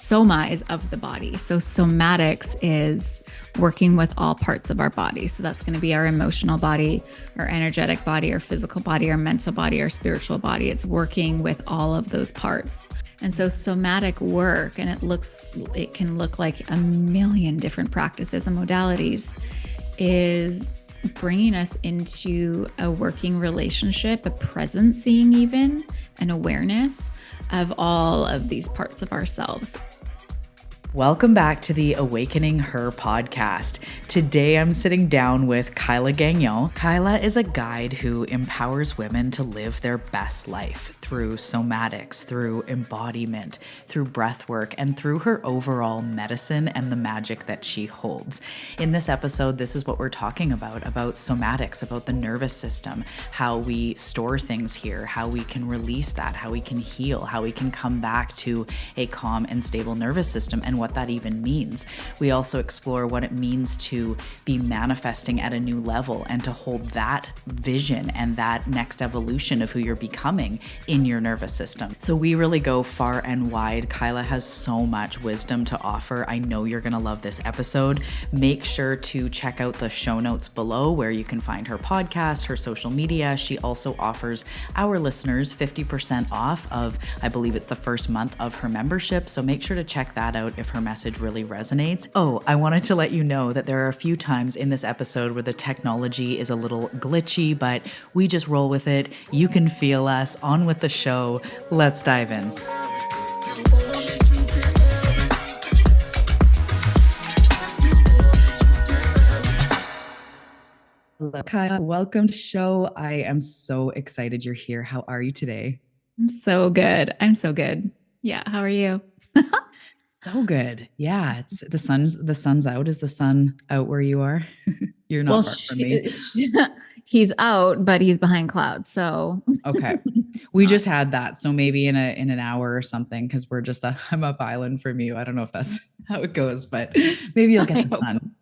soma is of the body. So somatics is working with all parts of our body. So that's going to be our emotional body, our energetic body, our physical body, our mental body, our spiritual body. It's working with all of those parts. And so somatic work, and it can look like a million different practices and modalities, is bringing us into a working relationship, a presencing even, an awareness of all of these parts of ourselves. Welcome back to the Awakening Her podcast. Today I'm sitting down with Kyla Gagnon. Kyla is a guide who empowers women to live their best life through somatics, through embodiment, through breath work, and through her overall medicine and the magic that she holds. In this episode, this is what we're talking about somatics, about the nervous system, how we store things here, how we can release that, how we can heal, how we can come back to a calm and stable nervous system, and what that even means. We also explore what it means to be manifesting at a new level and to hold that vision and that next evolution of who you're becoming in your nervous system. So we really go far and wide. Kyla has so much wisdom to offer. I know you're going to love this episode. Make sure to check out the show notes below where you can find her podcast, her social media. She also offers our listeners 50% off of, I believe it's the first month of her membership. So make sure to check that out if her message really resonates. Oh, I wanted to let you know that there are a few times in this episode where the technology is a little glitchy, but we just roll with it. You can feel us. On with the show. Let's dive in. Hello, Kyla. Welcome to the show. I am so excited you're here. How are you today? I'm so good. Yeah. How are you? So good. Yeah. It's the sun's out. Is the sun out where you are? You're not far from me. He's out, but he's behind clouds. So okay. We just had that. So maybe in an hour or something, because I'm up island from you. I don't know if that's how it goes, but maybe you'll get the sun.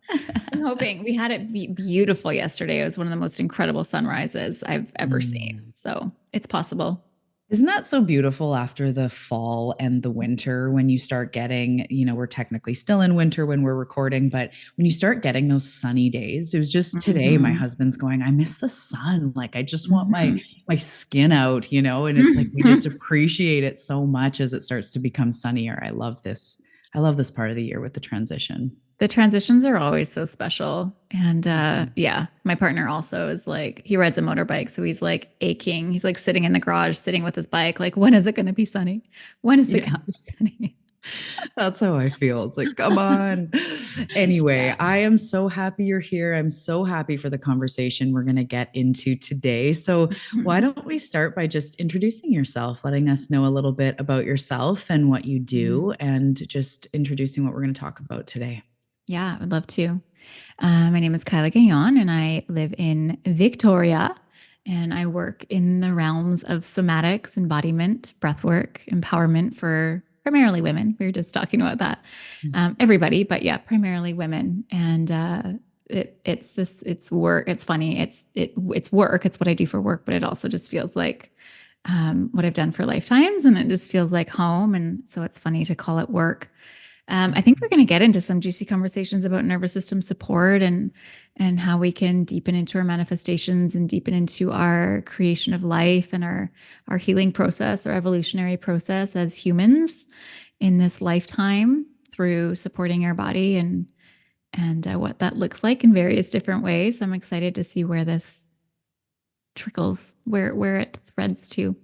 I'm hoping. We had it be beautiful yesterday. It was one of the most incredible sunrises I've ever seen. So it's possible. Isn't that so beautiful after the fall and the winter when you start getting, we're technically still in winter when we're recording, but when you start getting those sunny days, it was just today, my husband's going, I miss the sun. Like, I just want my skin out, and it's like, we just appreciate it so much as it starts to become sunnier. I love this part of the year with the transition. The transitions are always so special. And my partner also is like, he rides a motorbike. So he's like aching. He's like sitting in the garage, sitting with his bike. Like, when is it going to be sunny? When is it going to be sunny? That's how I feel. It's like, come on. Anyway, I am so happy you're here. I'm so happy for the conversation we're going to get into today. So why don't we start by just introducing yourself, letting us know a little bit about yourself and what you do, and just introducing what we're going to talk about today. Yeah, I would love to. My name is Kyla Gagnon, and I live in Victoria, and I work in the realms of somatics, embodiment, breathwork, empowerment for primarily women. We were just talking about that. Everybody, but yeah, primarily women. And it's work. It's funny. It's work. It's what I do for work, but it also just feels like what I've done for lifetimes, and it just feels like home. And so it's funny to call it work. I think we're going to get into some juicy conversations about nervous system support and how we can deepen into our manifestations and deepen into our creation of life and our healing process, our evolutionary process as humans in this lifetime through supporting our body and what that looks like in various different ways. I'm excited to see where this trickles, where it threads to.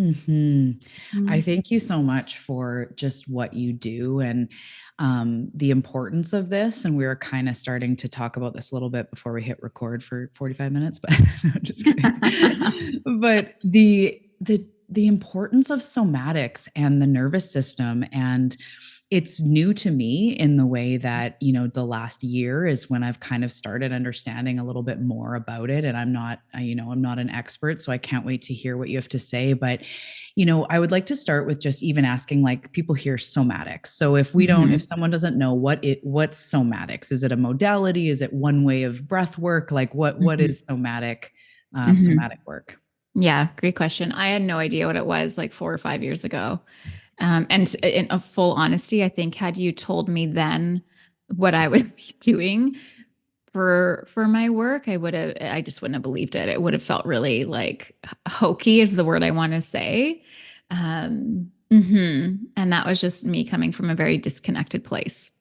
I thank you so much for just what you do and the importance of this. And we were kind of starting to talk about this a little bit before we hit record for 45 minutes, but no, just kidding. But the importance of somatics and the nervous system, and it's new to me in the way that, the last year is when I've kind of started understanding a little bit more about it. And I'm not an expert, so I can't wait to hear what you have to say. But, I would like to start with just even asking, like, people hear somatics. So if someone doesn't know what's somatics, is it a modality? Is it one way of breath work? Like what is somatic work? Yeah, great question. I had no idea what it was like 4 or 5 years ago. And in a full honesty, I think had you told me then what I would be doing for my work, I just wouldn't have believed it. It would have felt really like hokey is the word I want to say. And that was just me coming from a very disconnected place.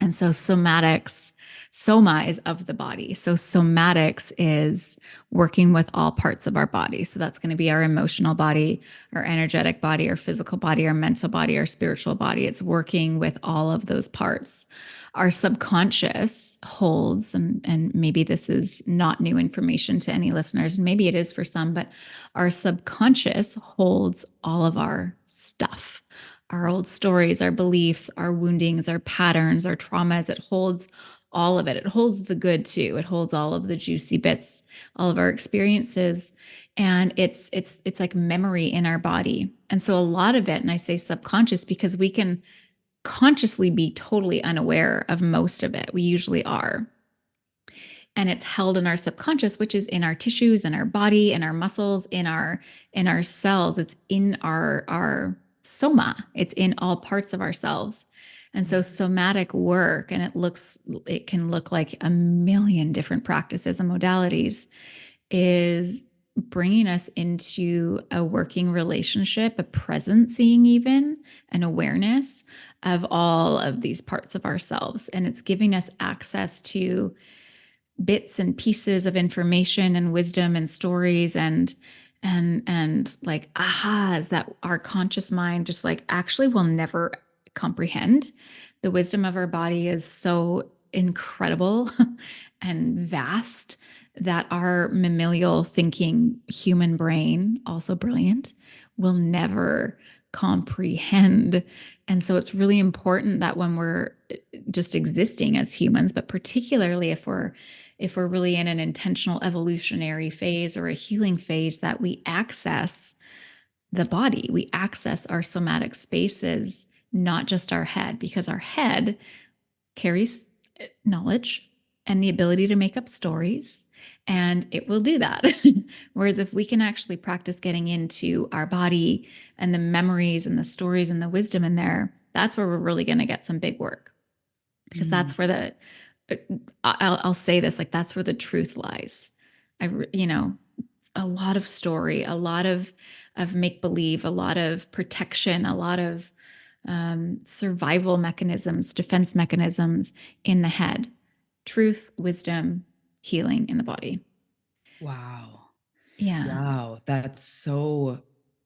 And so somatics, soma is of the body. So somatics is working with all parts of our body. So that's going to be our emotional body, our energetic body, our physical body, our mental body, our spiritual body. It's working with all of those parts. Our subconscious holds, and maybe this is not new information to any listeners, and maybe it is for some, but our subconscious holds all of our stuff, our old stories, our beliefs, our woundings, our patterns, our traumas. It holds all of it. It holds the good too. It holds all of the juicy bits, all of our experiences. And it's like memory in our body. And so a lot of it, and I say subconscious because we can consciously be totally unaware of most of it. We usually are. And it's held in our subconscious, which is in our tissues, in our body, in our muscles, in our cells. It's in our soma. It's in all parts of ourselves. And so somatic work, and it can look like a million different practices and modalities, is bringing us into a working relationship, a presencing, even an awareness of all of these parts of ourselves. And it's giving us access to bits and pieces of information and wisdom and stories and like ahas that our conscious mind just like actually will never comprehend. The wisdom of our body is so incredible and vast that our mammalial thinking human brain, also brilliant, will never comprehend. And so it's really important that when we're just existing as humans, but particularly if we're really in an intentional evolutionary phase or a healing phase, that we access the body, we access our somatic spaces, not just our head, because our head carries knowledge and the ability to make up stories, and it will do that. Whereas if we can actually practice getting into our body and the memories and the stories and the wisdom in there, that's where we're really going to get some big work, because that's where I'll say this, like that's where the truth lies. A lot of story, a lot of make believe, a lot of protection, a lot of survival mechanisms, defense mechanisms in the head. Truth, wisdom, healing in the body. Wow. Yeah. Wow. That's so.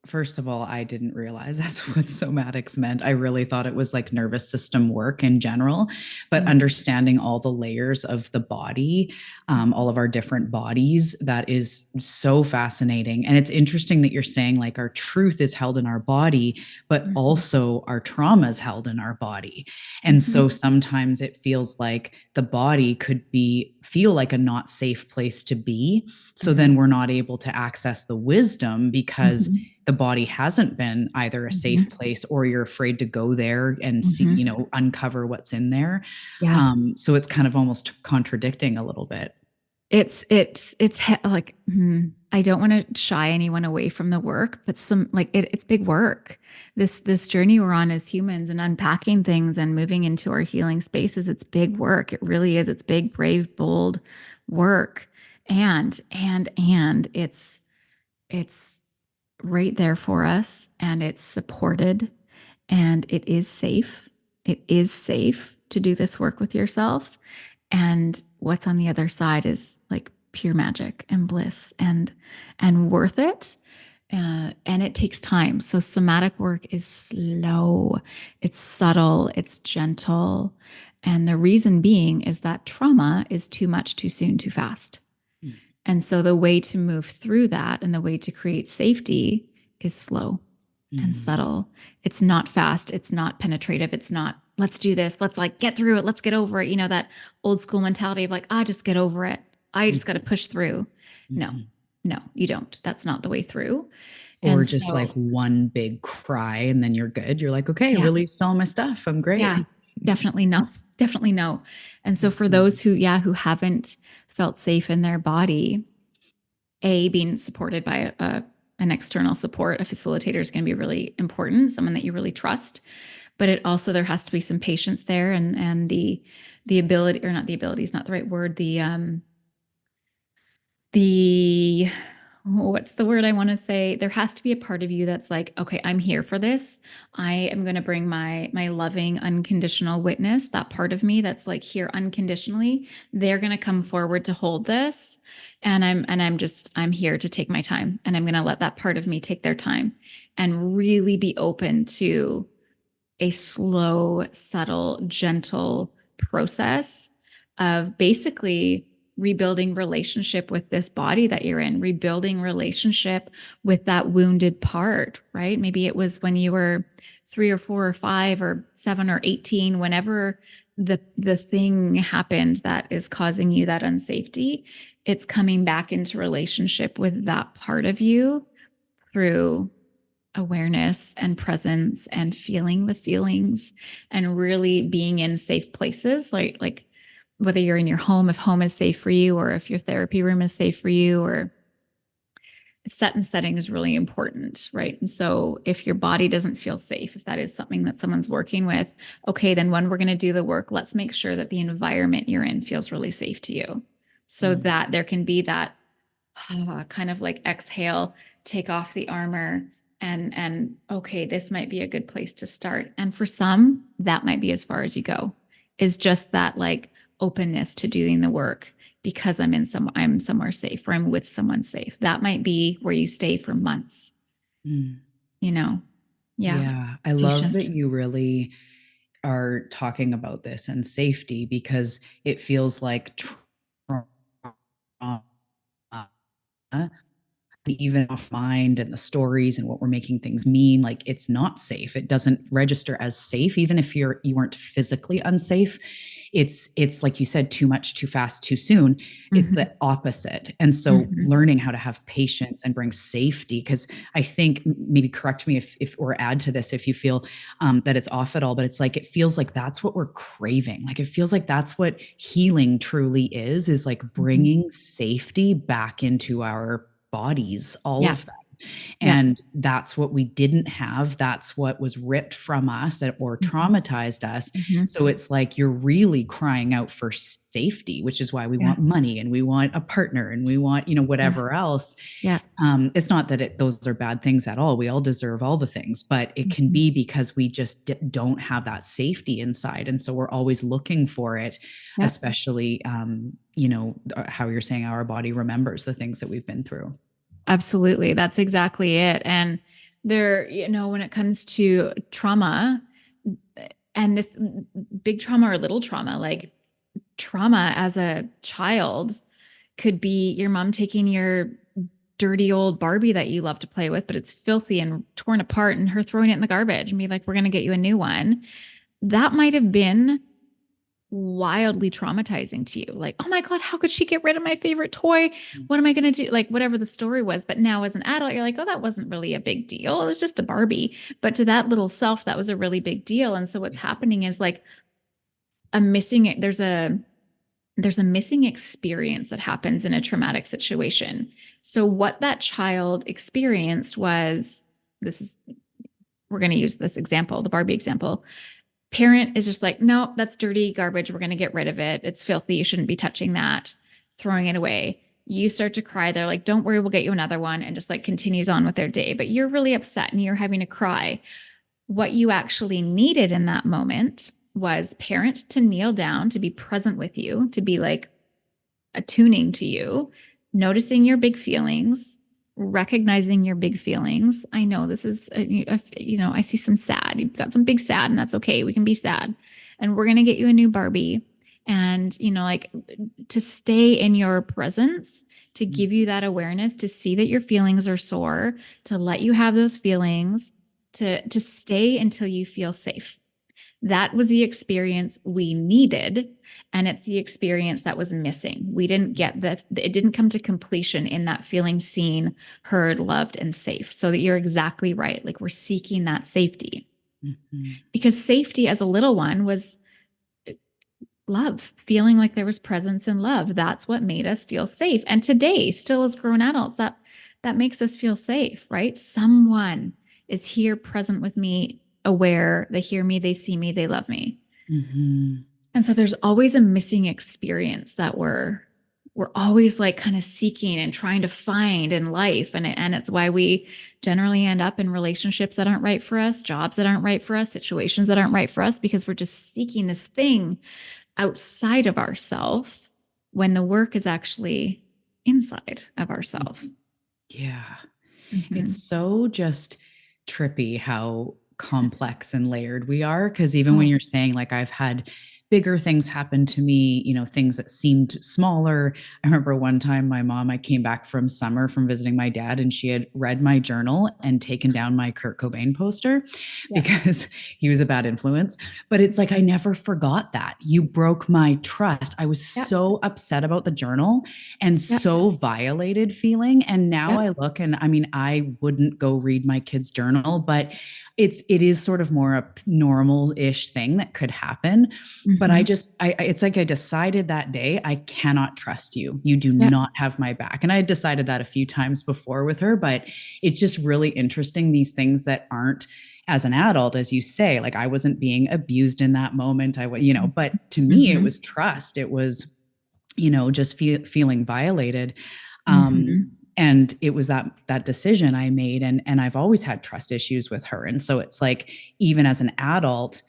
First of all, I didn't realize that's what somatics meant. I really thought it was like nervous system work in general, but Mm-hmm. understanding all the layers of the body, all of our different bodies, that is so fascinating. And it's interesting that you're saying like our truth is held in our body, but Mm-hmm. also our trauma is held in our body. And Mm-hmm. so sometimes it feels like the body could feel like a not safe place to be. So Mm-hmm. then we're not able to access the wisdom because Mm-hmm. the body hasn't been either a Mm-hmm. safe place, or you're afraid to go there and see, Mm-hmm. uncover what's in there. Yeah. So it's kind of almost contradicting a little bit. Like I don't want to shy anyone away from the work, but it's big work. This journey we're on as humans and unpacking things and moving into our healing spaces, it's big work. It really is. It's big, brave, bold work. And it's right there for us, and it's supported, and it is safe. It is safe to do this work with yourself. And what's on the other side is like pure magic and bliss and worth it. And it takes time. So somatic work is slow, it's subtle, it's gentle. And the reason being is that trauma is too much, too soon, too fast. Mm. And so the way to move through that and the way to create safety is slow and Mm. subtle. It's not fast. It's not penetrative. It's not, let's do this. Let's like get through it. Let's get over it. That old school mentality of like, just get over it. I just got to Mhm. push through. No, Mhm. no, you don't. That's not the way through. Or And just like so, one big cry and then you're good. You're like, okay, I yeah, released all my stuff. I'm great. yeah, definitely no, definitely no. And so for Mhm. those who haven't felt safe in their body, being supported by an external support. A facilitator is going to be really important, someone that you really trust. But it also, there has to be some patience there, and the ability, or not the ability is not the right word, the what's the word I want to say? There has to be a part of you that's like, okay, I'm here for this. I am going to bring my loving, unconditional witness, that part of me that's like here unconditionally. They're going to come forward to hold this. And I'm here to take my time. And I'm going to let that part of me take their time and really be open to a slow, subtle, gentle process of basically rebuilding relationship with this body that you're in, rebuilding relationship with that wounded part, right? Maybe it was when you were 3 or 4 or 5 or 7 or 18, whenever the thing happened that is causing you that unsafety, it's coming back into relationship with that part of you through awareness and presence and feeling the feelings and really being in safe places, like whether you're in your home, if home is safe for you, or if your therapy room is safe for you, or set and setting is really important, right? And so if your body doesn't feel safe, if that is something that someone's working with, okay, then when we're going to do the work, let's make sure that the environment you're in feels really safe to you, so that there can be that kind of like exhale, take off the armor, and okay, this might be a good place to start. And for some, that might be as far as you go, is just that like openness to doing the work because I'm somewhere safe, or I'm with someone safe. That might be where you stay for months. Mm. Yeah. Yeah. I love that Patience. you really are talking about this and safety, because it feels like trauma, even off mind, and the stories and what we're making things mean, like it's not safe. It doesn't register as safe, even if you weren't physically unsafe. It's like you said, too much, too fast, too soon. It's the opposite. And so learning how to have patience and bring safety, because I think, maybe correct me if or add to this if you feel that it's off at all, but it's like it feels like that's what we're craving. Like it feels like that's what healing truly is like bringing safety back into our bodies, all Yeah. of them. Yeah. And that's what we didn't have. That's what was ripped from us or traumatized us. So it's like you're really crying out for safety, which is why we want money and we want a partner and we want, whatever else. Yeah. It's not that those are bad things at all. We all deserve all the things, but it can be because we just don't have that safety inside. And so we're always looking for it, especially, how you're saying our body remembers the things that we've been through. Absolutely. That's exactly it. And there, when it comes to trauma, and this big trauma or little trauma, like trauma as a child could be your mom taking your dirty old Barbie that you love to play with, but it's filthy and torn apart, and her throwing it in the garbage and be like, we're going to get you a new one. That might have been wildly traumatizing to you. Like, oh my God, how could she get rid of my favorite toy? What am I going to do? Like, whatever the story was. But now as an adult, you're like, oh, that wasn't really a big deal. It was just a Barbie. But to that little self, that was a really big deal. And so what's happening is like there's a missing experience that happens in a traumatic situation. So what that child experienced was, we're going to use this example, the Barbie example. Parent is just like, no, that's dirty garbage. We're going to get rid of it. It's filthy. You shouldn't be touching that, throwing it away. You start to cry. They're like, don't worry, we'll get you another one, and just like continues on with their day. But you're really upset and you're having to cry. What you actually needed in that moment was parent to kneel down, to be present with you, to be like attuning to you, noticing your big feelings, recognizing your big feelings. I know this is, I see some sad. You've got some big sad, and that's okay. We can be sad. And we're going to get you a new Barbie. And, like to stay in your presence, to give you that awareness, to see that your feelings are sore, to let you have those feelings, to stay until you feel safe. That was the experience we needed. And it's the experience that was missing. We didn't get it didn't come to completion in that feeling seen, heard, loved, and safe. So that you're exactly right. Like we're seeking that safety. Because safety as a little one was love, feeling like there was presence and love. That's what made us feel safe. And today, still as grown adults, that makes us feel safe, right? Someone is here present with me, aware, they hear me, they see me, they love me. Mm-hmm. And so there's always a missing experience that we're always like kind of seeking and trying to find in life. And it's why we generally end up in relationships that aren't right for us, jobs that aren't right for us, situations that aren't right for us, because we're just seeking this thing outside of ourself when the work is actually inside of ourself. Yeah. Mm-hmm. It's so just trippy how complex and layered we are. Because even when Oh, you're saying, like, I've had bigger things happen to me, things that seemed smaller. I remember one time I came back from summer from visiting my dad, and she had read my journal and taken down my Kurt Cobain poster yeah. because he was a bad influence. But it's like, I never forgot that. You broke my trust. I was Yeah. so upset about the journal and Yeah. so violated feeling. And now Yeah. I look, and I mean, I wouldn't go read my kid's journal, but it is sort of more a normal-ish thing that could happen. But Mm-hmm. it's like I decided that day, I cannot trust you. You do Yeah. not have my back. And I had decided that a few times before with her, but it's just really interesting, these things that aren't, as an adult, as you say, like, I wasn't being abused in that moment. But to me, it Mm-hmm. was trust. It was, just feeling violated. Um, Mm-hmm. and it was that decision I made, and I've always had trust issues with her. And so it's like, even as an adult,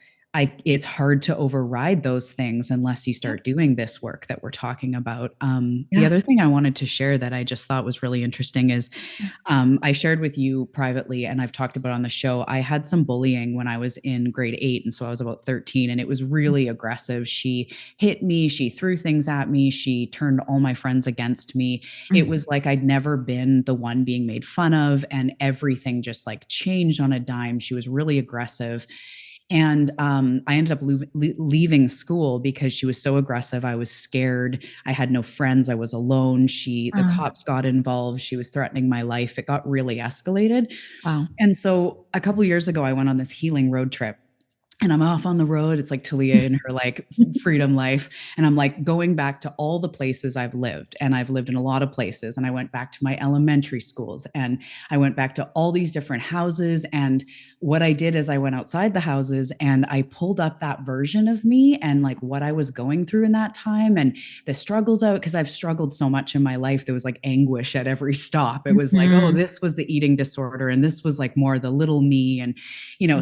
it's hard to override those things unless you Yeah. start doing this work that we're talking about. The Yeah. other thing I wanted to share that I just thought was really interesting is, Yeah. I shared with you privately, and I've talked about on the show, I had some bullying when I was in grade 8. And so I was about 13, and it was really aggressive. She hit me, she threw things at me, she turned all my friends against me. It Mm-hmm. was like I'd never been the one being made fun of, and everything just like changed on a dime. She was really aggressive. And I ended up leaving school because she was so aggressive. I was scared. I had no friends. I was alone. The Oh, cops got involved. She was threatening my life. It got really escalated. wow. And so a couple years ago, I went on this healing road trip, and I'm off on the road. It's like Talia in her like freedom life. And I'm like going back to all the places I've lived. And I've lived in a lot of places. And I went back to my elementary schools, and I went back to all these different houses. And what I did is I went outside the houses, and I pulled up that version of me and like what I was going through in that time, and the struggles out, because I've struggled so much in my life. There was like anguish at every stop. It was like, oh, Mm-hmm. this was the eating disorder. And this was like more the little me. And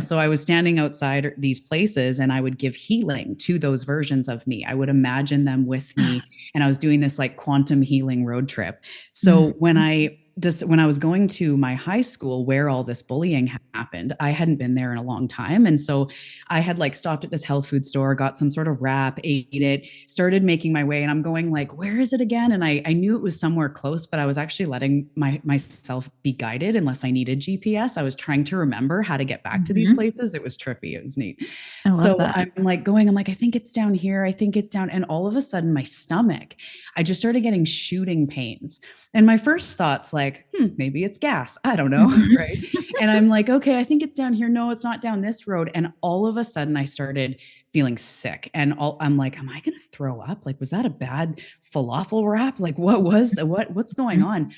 so I was standing outside these places, and I would give healing to those versions of me. I would imagine them with me. And I was doing this like quantum healing road trip. So Mm-hmm. when I was going to my high school where all this bullying happened, I hadn't been there in a long time. And so I had like stopped at this health food store, got some sort of wrap, ate it, started making my way. And I'm going like, where is it again? And I knew it was somewhere close, but I was actually letting myself be guided unless I needed GPS. I was trying to remember how to get back to these Mm-hmm. places. It was trippy. It was neat. I love So that. I'm like going, I'm like, I think it's down here. I think it's down. And all of a sudden, my stomach, I just started getting shooting pains. And my first thought's like, maybe it's gas. I don't know. Right. Mm-hmm. And I'm like, okay, I think it's down here. No, it's not down this road. And all of a sudden, I started feeling sick. And I'm like, am I going to throw up? Like, was that a bad falafel wrap? Like, what was the, what's going on?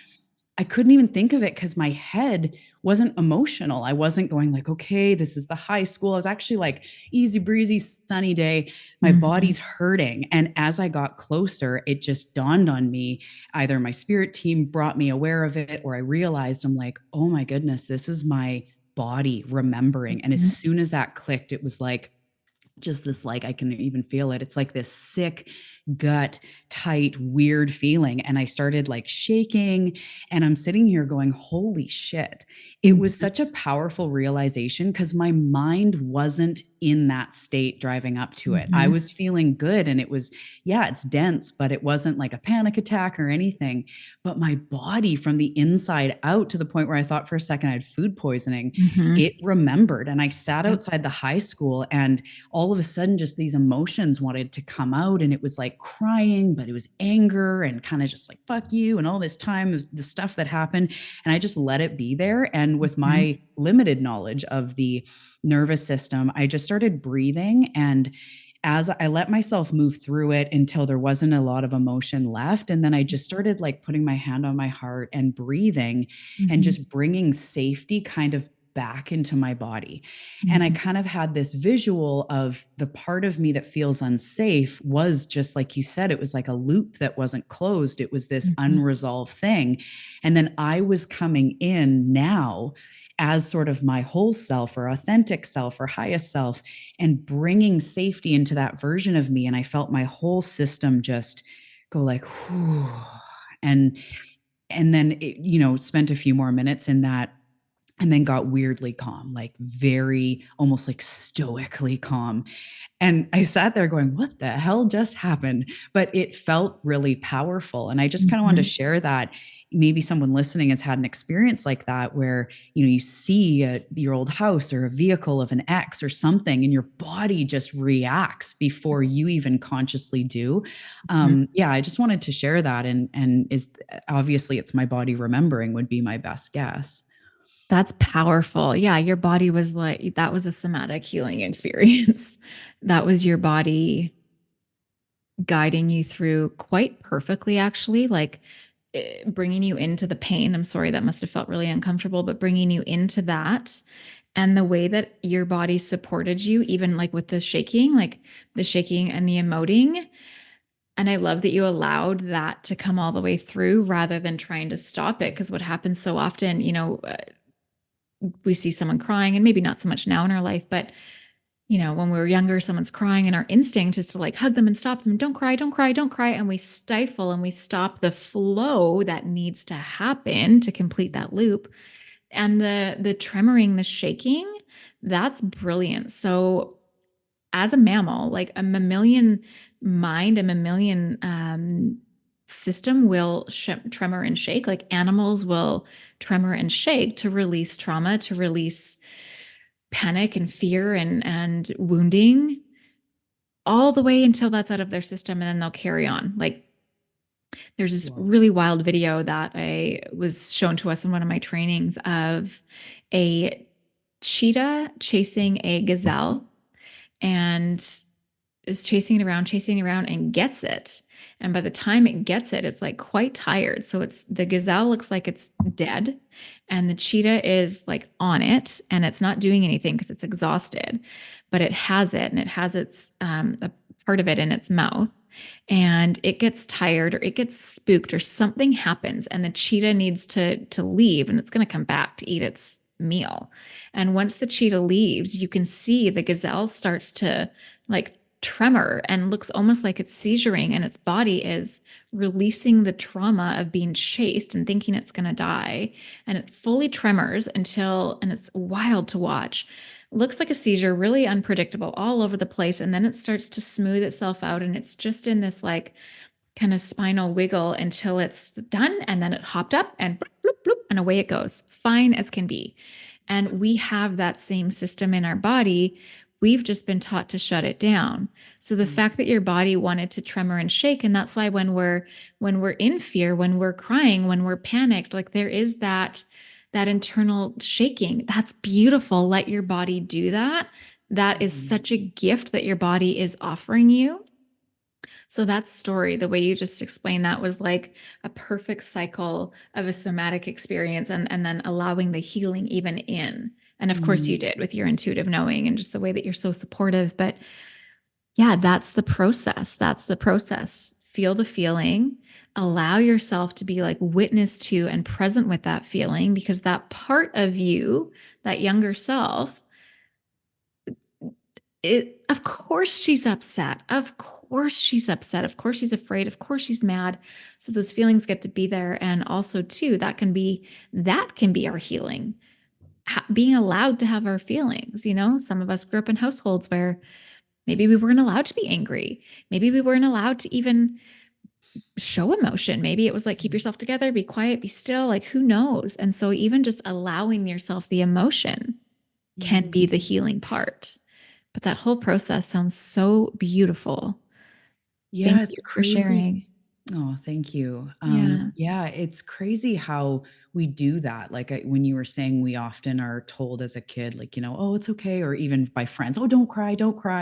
I couldn't even think of it because my head wasn't emotional. I wasn't going like, okay, this is the high school. I was actually like, easy breezy, sunny day. My Mm-hmm. body's hurting. And as I got closer, it just dawned on me. Either my spirit team brought me aware of it, or I realized, I'm like, oh my goodness, this is my body remembering. And as Mm-hmm. soon as that clicked, it was like, just this, like, I can even feel it. It's like this sick, gut, tight, weird feeling. And I started like shaking, and I'm sitting here going, holy shit. It was Mm-hmm. such a powerful realization because my mind wasn't in that state driving up to it. I Mm-hmm. was feeling good, and it was, yeah, it's dense, but it wasn't like a panic attack or anything. But my body from the inside out, to the point where I thought for a second I had food poisoning, Mm-hmm. it remembered. And I sat Yeah. outside the high school, and all of a sudden just these emotions wanted to come out, and it was like crying, but it was anger and kind of just like fuck you and all this time of the stuff that happened. And I just let it be there, and with Mm-hmm. my limited knowledge of the nervous system, I just started breathing. And as I let myself move through it until there wasn't a lot of emotion left. And then I just started like putting my hand on my heart and breathing and Mhm. just bringing safety kind of back into my body. And I Mhm. kind of had this visual of the part of me that feels unsafe was just like you said, it was like a loop that wasn't closed. It was this Mhm. unresolved thing. And then I was coming in now as sort of my whole self or authentic self or highest self and bringing safety into that version of me. And I felt my whole system just go like, whew. And then it, spent a few more minutes in that and then got weirdly calm, like very almost like stoically calm. And I sat there going, what the hell just happened? But it felt really powerful. And I just kind of wanted to Mhm. share that. Maybe someone listening has had an experience like that where, you see your old house or a vehicle of an ex or something, and your body just reacts before you even consciously do. Mhm. Yeah, I just wanted to share that. And is obviously it's my body remembering would be my best guess. That's powerful. Yeah, your body was like, that was a somatic healing experience. That was your body guiding you through quite perfectly, actually, like bringing you into the pain. I'm sorry, that must have felt really uncomfortable, but bringing you into that. And the way that your body supported you, even like with the shaking, like the shaking and the emoting. And I love that you allowed that to come all the way through rather than trying to stop it. Because what happens so often, we see someone crying, and maybe not so much now in our life, but when we were younger, someone's crying, and our instinct is to like hug them and stop them. Don't cry, don't cry, don't cry. And we stifle and we stop the flow that needs to happen to complete that loop. And the tremoring, the shaking, that's brilliant. So as a mammal, like a mammalian mind, a mammalian system will tremor and shake. Like animals will tremor and shake to release trauma, to release panic and fear and wounding, all the way until that's out of their system, and then they'll carry on. Like there's this Whoa. really wild video that I was shown to us in one of my trainings of a cheetah chasing a gazelle, and is chasing it around and gets it. And by the time it gets it, it's like quite tired. So it's the gazelle looks like it's dead, and the cheetah is like on it, and it's not doing anything because it's exhausted, but it has it, and it has its a part of it in its mouth, and it gets tired or it gets spooked or something happens, and the cheetah needs to leave, and it's going to come back to eat its meal. And once the cheetah leaves, you can see the gazelle starts to like tremor and looks almost like it's seizuring, and its body is releasing the trauma of being chased and thinking it's going to die. And it fully tremors until, and it's wild to watch, looks like a seizure, really unpredictable, all over the place. And then it starts to smooth itself out, and it's just in this like kind of spinal wiggle until it's done. And then it hopped up and bloop, bloop, bloop, and away it goes, fine as can be. And we have that same system in our body. We've just been taught to shut it down. So the fact that your body wanted to tremor and shake, and that's why when we're in fear, when we're crying, when we're panicked, like there is that internal shaking. That's beautiful. Let your body do that. That is Mhm. such a gift that your body is offering you. So that story, the way you just explained that, was like a perfect cycle of a somatic experience, and then allowing the healing even in. And of course Mhm. you did with your intuitive knowing and just the way that you're so supportive. But yeah, that's the process. That's the process. Feel the feeling, allow yourself to be like witness to and present with that feeling, because that part of you, that younger self, of course she's upset. Of course she's upset. Of course she's afraid. Of course she's mad. So those feelings get to be there. And also too, that can be our healing. Being allowed to have our feelings. Some of us grew up in households where maybe we weren't allowed to be angry. Maybe we weren't allowed to even show emotion. Maybe it was like, keep yourself together, be quiet, be still, like who knows? And so even just allowing yourself the emotion can Mhm. be the healing part. But that whole process sounds so beautiful. Yeah, Thank it's you for crazy. sharing. Oh, thank you. Yeah. Yeah, it's crazy how we do that. Like when you were saying, we often are told as a kid, like, oh, it's okay. Or even by friends, oh, don't cry.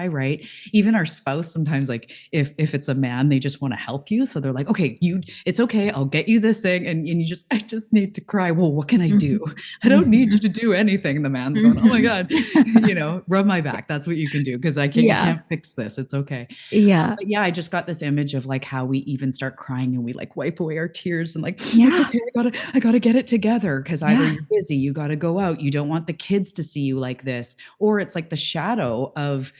Right. Even our spouse, sometimes, like if it's a man, they just want to help you. So they're like, okay, it's okay. I'll get you this thing. And I just need to cry. Well, what can I do? Mhm. I don't need you Mhm. to do anything. The man's going, oh my Mhm. God, rub my back. That's what you can do. Cause you Yeah. can't fix this. It's okay. Yeah. But yeah, I just got this image of like how we even start crying and we like wipe away our tears and like, it's Yeah. okay. I gotta get it together. Cause either Yeah. you're busy, you got to go out. You don't want the kids to see you like this, or it's like the shadow of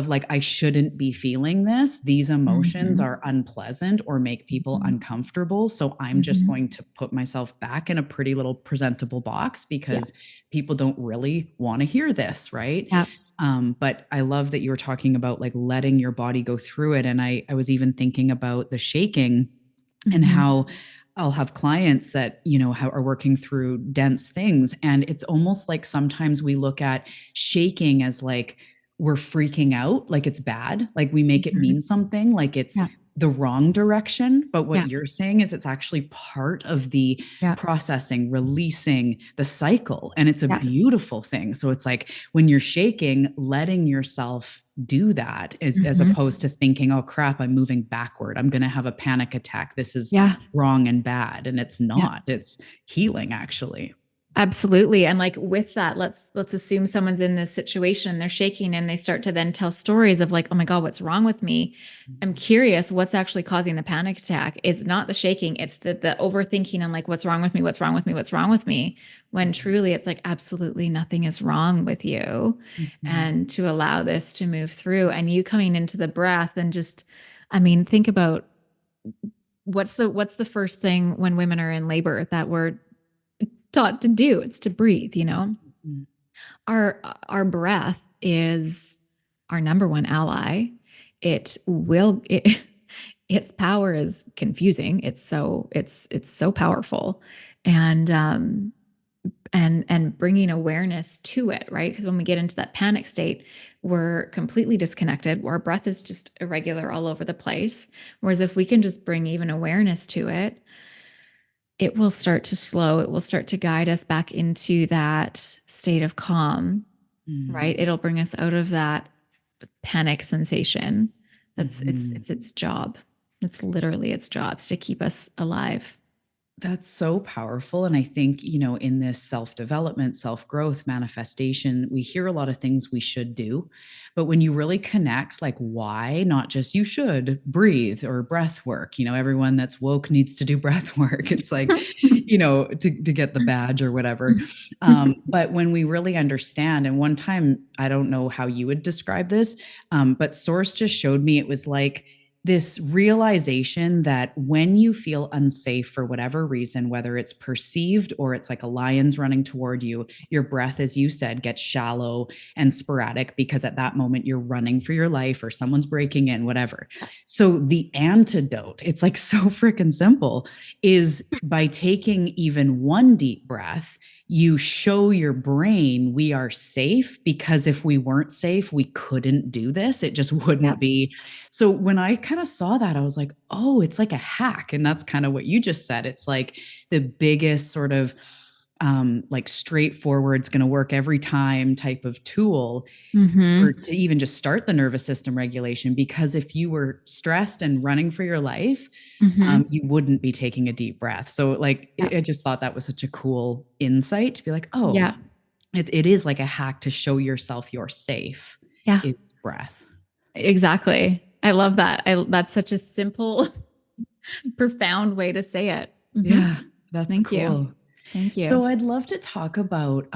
like, I shouldn't be feeling this. These emotions Mhm. are unpleasant or make people Mhm. uncomfortable. So I'm just Mhm. going to put myself back in a pretty little presentable box Yeah. because people don't really want to hear this. Right. Yeah. But I love that you were talking about like letting your body go through it. And I was even thinking about the shaking and Mhm. how I'll have clients that, are working through dense things. And it's almost like sometimes we look at shaking as like we're freaking out, like it's bad, like we make it Mhm. mean something, like it's Yeah. the wrong direction. But what Yeah. you're saying is it's actually part of the Yeah. processing, releasing the cycle. And it's a Yeah. beautiful thing. So it's like when you're shaking, letting yourself do that as Mhm. opposed to thinking, oh crap, I'm moving backward. I'm going to have a panic attack. This is Yeah. wrong and bad. And it's Yeah. not, it's healing actually. Absolutely. And like with that, let's assume someone's in this situation and they're shaking and they start to then tell stories of like, oh my God, what's wrong with me? I'm curious what's actually causing the panic attack. It's not the shaking, it's the overthinking and like, what's wrong with me? What's wrong with me? What's wrong with me? When truly it's like absolutely nothing is wrong with you. Mhm. And to allow this to move through and you coming into the breath and just, I mean, think about what's the first thing when women are in labor that we're taught to do? It's to breathe, you know? Mhm. Our breath is our number one ally. It its power is confusing. It's so powerful. And bringing awareness to it, right? Because when we get into that panic state, we're completely disconnected. Our breath is just irregular all over the place. Whereas if we can just bring even awareness to it, it will start to slow. It will start to guide us back into that state of calm, right? Mhm. It'll bring us out of that panic sensation. That's it's Mhm. it's its job. It's literally its job, it's to keep us alive. That's so powerful. And I think, in this self development, self growth manifestation, we hear a lot of things we should do. But when you really connect, like why, not just you should breathe or breath work, everyone that's woke needs to do breath work. It's like, to get the badge or whatever. But when we really understand, and one time, I don't know how you would describe this, but Source just showed me it was like, this realization that when you feel unsafe for whatever reason, whether it's perceived or it's like a lion's running toward you, your breath, as you said, gets shallow and sporadic because at that moment you're running for your life or someone's breaking in, whatever. So the antidote, it's like so freaking simple, is by taking even one deep breath, you show your brain we are safe because if we weren't safe, we couldn't do this. It just Yeah. wouldn't be. So when I kind of saw that, I was like, oh, it's like a hack. And that's kind of what you just said. It's like the biggest sort of like straightforward, it's going to work every time type of tool for Mm-hmm. to even just start the nervous system regulation. Because if you were stressed and running for your life, Mm-hmm. you wouldn't be taking a deep breath. So like, Yeah. I just thought that was such a cool insight to be like, oh, Yeah. it is like a hack to show yourself you're safe Yeah. is breath. Exactly. I love that. That's such a simple, profound way to say it. Mm-hmm. Yeah, that's Thank you. cool. Thank you. So I'd love to talk about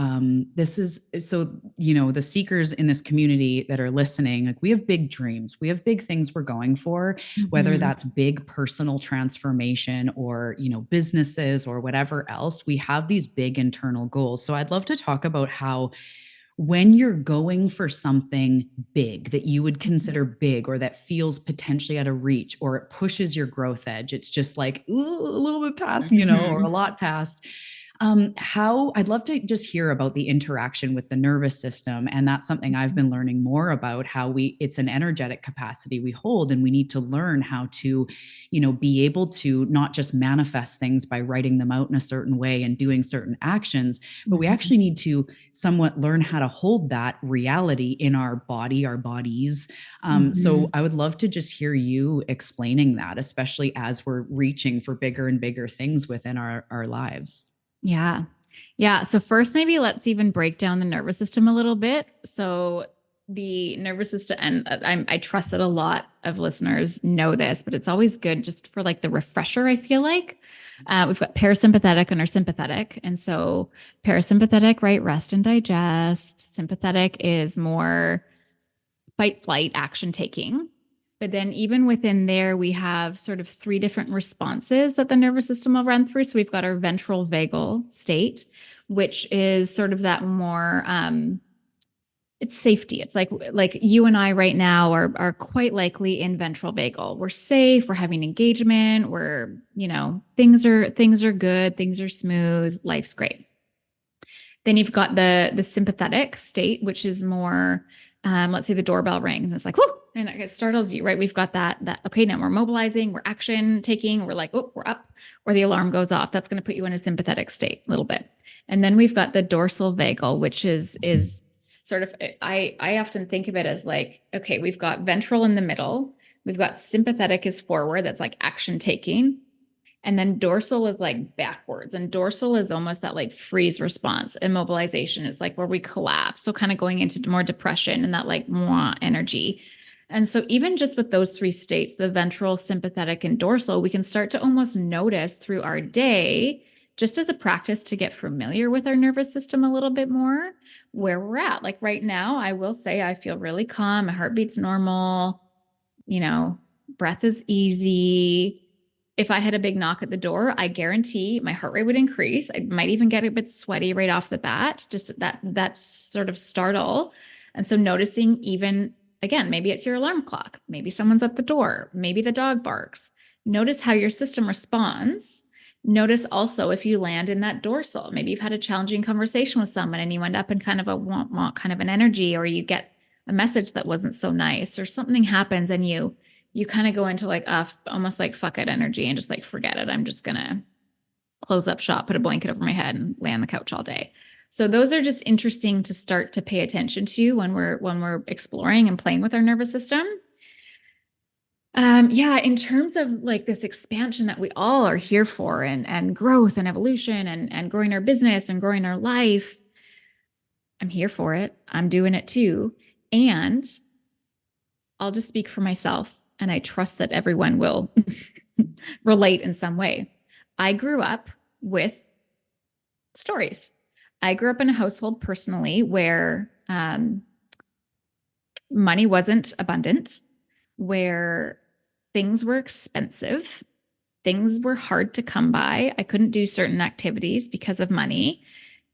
this is so the seekers in this community that are listening, like we have big dreams. We have big things we're going for, whether Mm-hmm. that's big personal transformation or, businesses or whatever else. We have these big internal goals. So I'd love to talk about how when you're going for something big that you would consider big or that feels potentially out of reach or it pushes your growth edge, it's just like ooh, a little bit past, or Mm-hmm. a lot past. How I'd love to just hear about the interaction with the nervous system. And that's something I've been learning more about, how it's an energetic capacity we hold, and we need to learn how to, be able to not just manifest things by writing them out in a certain way and doing certain actions, but we actually need to somewhat learn how to hold that reality in our body, our bodies. So I would love to just hear you explaining that, especially as we're reaching for bigger and bigger things within our lives. Yeah. Yeah. So first, maybe let's even break down the nervous system a little bit. So the nervous system, and I trust that a lot of listeners know this, but it's always good just for like the refresher, I feel like. We've got parasympathetic and our sympathetic. And so parasympathetic, right? Rest and digest. Sympathetic is more fight, flight, action taking. But then, even within there, we have sort of three different responses that the nervous system will run through. So, we've got our ventral vagal state, which is sort of that more, it's safety. It's like you and I right now are quite likely in ventral vagal. We're safe. We're having engagement. We're, things are good. Things are smooth. Life's great. Then you've got the sympathetic state, which is more, let's say the doorbell rings and it's like, whoo, and it startles you, right? We've got that, okay, now we're mobilizing, we're action taking, we're like, oh, we're up, or the alarm goes off. That's going to put you in a sympathetic state a little bit. And then we've got the dorsal vagal, which is sort of, I often think of it as like, okay, we've got ventral in the middle. We've got sympathetic is forward. That's like action taking. And then dorsal is like backwards. And dorsal is almost that like freeze response. Immobilization is like where we collapse. So kind of going into more depression and that like mwah energy. And so even just with those three states, the ventral, sympathetic, and dorsal, we can start to almost notice through our day, just as a practice to get familiar with our nervous system a little bit more, where we're at. Like right now, I will say I feel really calm. My heartbeat's normal. Breath is easy. If I had a big knock at the door, I guarantee my heart rate would increase. I might even get a bit sweaty right off the bat, just that sort of startle. And so noticing even, again, maybe it's your alarm clock, maybe someone's at the door, maybe the dog barks. Notice how your system responds. Notice also if you land in that dorsal. Maybe you've had a challenging conversation with someone and you end up in kind of a want kind of an energy, or you get a message that wasn't so nice, or something happens and you kind of go into like almost like fuck it energy and just like forget it. I'm just gonna close up shop, put a blanket over my head, and lay on the couch all day. So those are just interesting to start to pay attention to when we're exploring and playing with our nervous system. Yeah, in terms of like this expansion that we all are here for, and growth and evolution and growing our business and growing our life, I'm here for it. I'm doing it too. And I'll just speak for myself, and I trust that everyone will relate in some way. I grew up with stories. I grew up in a household personally where money wasn't abundant, where things were expensive, things were hard to come by. I couldn't do certain activities because of money.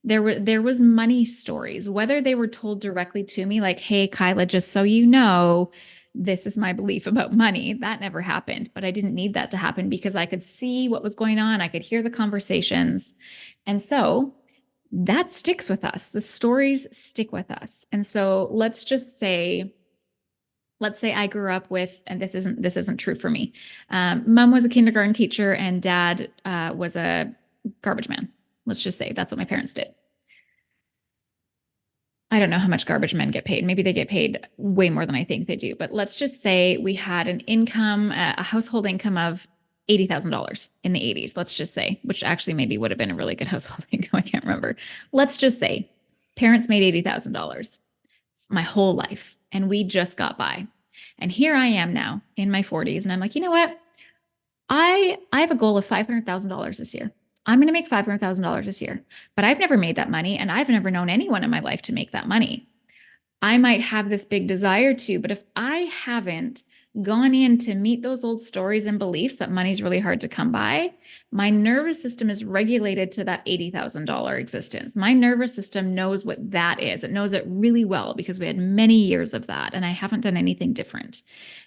There was money stories, whether they were told directly to me, like, hey, Kyla, just so you know, this is my belief about money. That never happened, but I didn't need that to happen because I could see what was going on. I could hear the conversations. And so that sticks with us. The stories stick with us. And so let's say I grew up with, and this isn't true for me. Mom was a kindergarten teacher and dad was a garbage man. Let's just say that's what my parents did. I don't know how much garbage men get paid. Maybe they get paid way more than I think they do. But let's just say we had an income, a household income of $80,000 in the 80s, let's just say, which actually maybe would have been a really good household income. I can't remember. Let's just say parents made $80,000 my whole life, and we just got by. And here I am now in my 40s, and I'm like, you know what? I have a goal of $500,000 this year. I'm going to make $500,000 this year, but I've never made that money, and I've never known anyone in my life to make that money. I might have this big desire to, but if I haven't gone in to meet those old stories and beliefs that money's really hard to come by, my nervous system is regulated to that $80,000 existence. My nervous system knows what that is. It knows it really well because we had many years of that, and I haven't done anything different.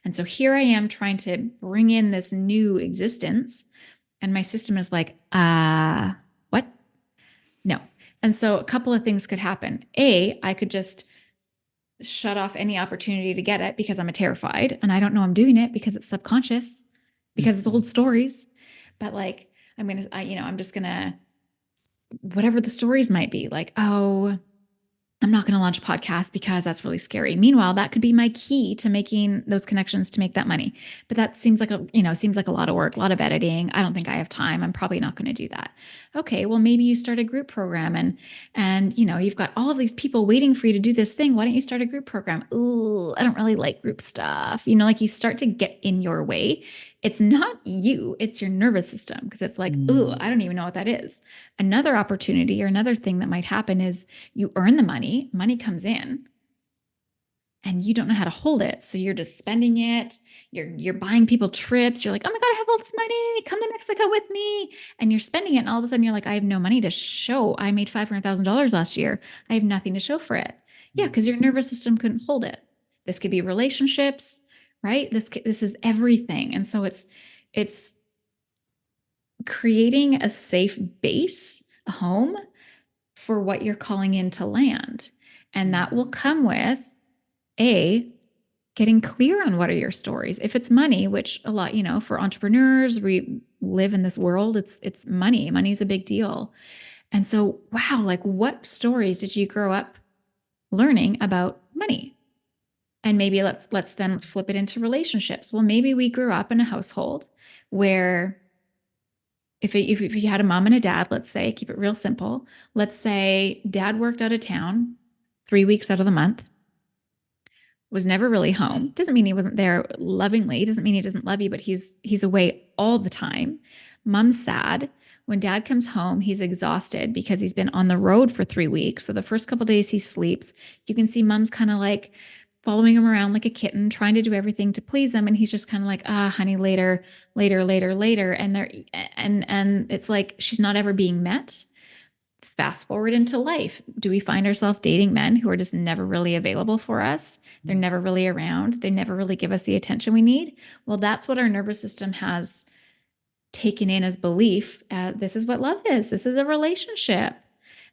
And so here I am trying to bring in this new existence, and my system is like, what? No. And so a couple of things could happen. A, I could just shut off any opportunity to get it because I'm terrified and I don't know I'm doing it because it's subconscious, because it's old stories. But like, I'm just gonna, whatever the stories might be, like, oh, I'm not going to launch a podcast because that's really scary. Meanwhile, that could be my key to making those connections to make that money. But that seems like a lot of work, a lot of editing. I don't think I have time. I'm probably not going to do that. Okay, well maybe you start a group program and you've got all of these people waiting for you to do this thing. Why don't you start a group program? Ooh, I don't really like group stuff. Like you start to get in your way. It's not you, it's your nervous system because it's like, ooh, I don't even know what that is. Another opportunity or another thing that might happen is you earn the money comes in, and you don't know how to hold it. So you're just spending it. You're buying people trips. You're like, oh my God, I have all this money. Come to Mexico with me. And you're spending it. And all of a sudden you're like, I have no money to show. I made $500,000 last year. I have nothing to show for it. Yeah, because your nervous system couldn't hold it. This could be relationships, right? This is everything. And so it's creating a safe base, a home for what you're calling in to land. And that will come with getting clear on what are your stories. If it's money, which a lot, for entrepreneurs, we live in this world, it's money. Money is a big deal. And so, wow, like what stories did you grow up learning about money? And maybe let's then flip it into relationships. Well, maybe we grew up in a household where if you had a mom and a dad, let's say, keep it real simple. Let's say dad worked out of town 3 weeks out of the month, was never really home. Doesn't mean he wasn't there lovingly. Doesn't mean he doesn't love you, but he's away all the time. Mom's sad. When dad comes home, he's exhausted because he's been on the road for 3 weeks. So the first couple of days he sleeps. You can see mom's kind of like following him around like a kitten, trying to do everything to please him. And he's just kind of like, honey, later, later, later, later. And it's like she's not ever being met. Fast forward into life. Do we find ourselves dating men who are just never really available for us? They're never really around. They never really give us the attention we need. Well, that's what our nervous system has taken in as belief. This is what love is. This is a relationship.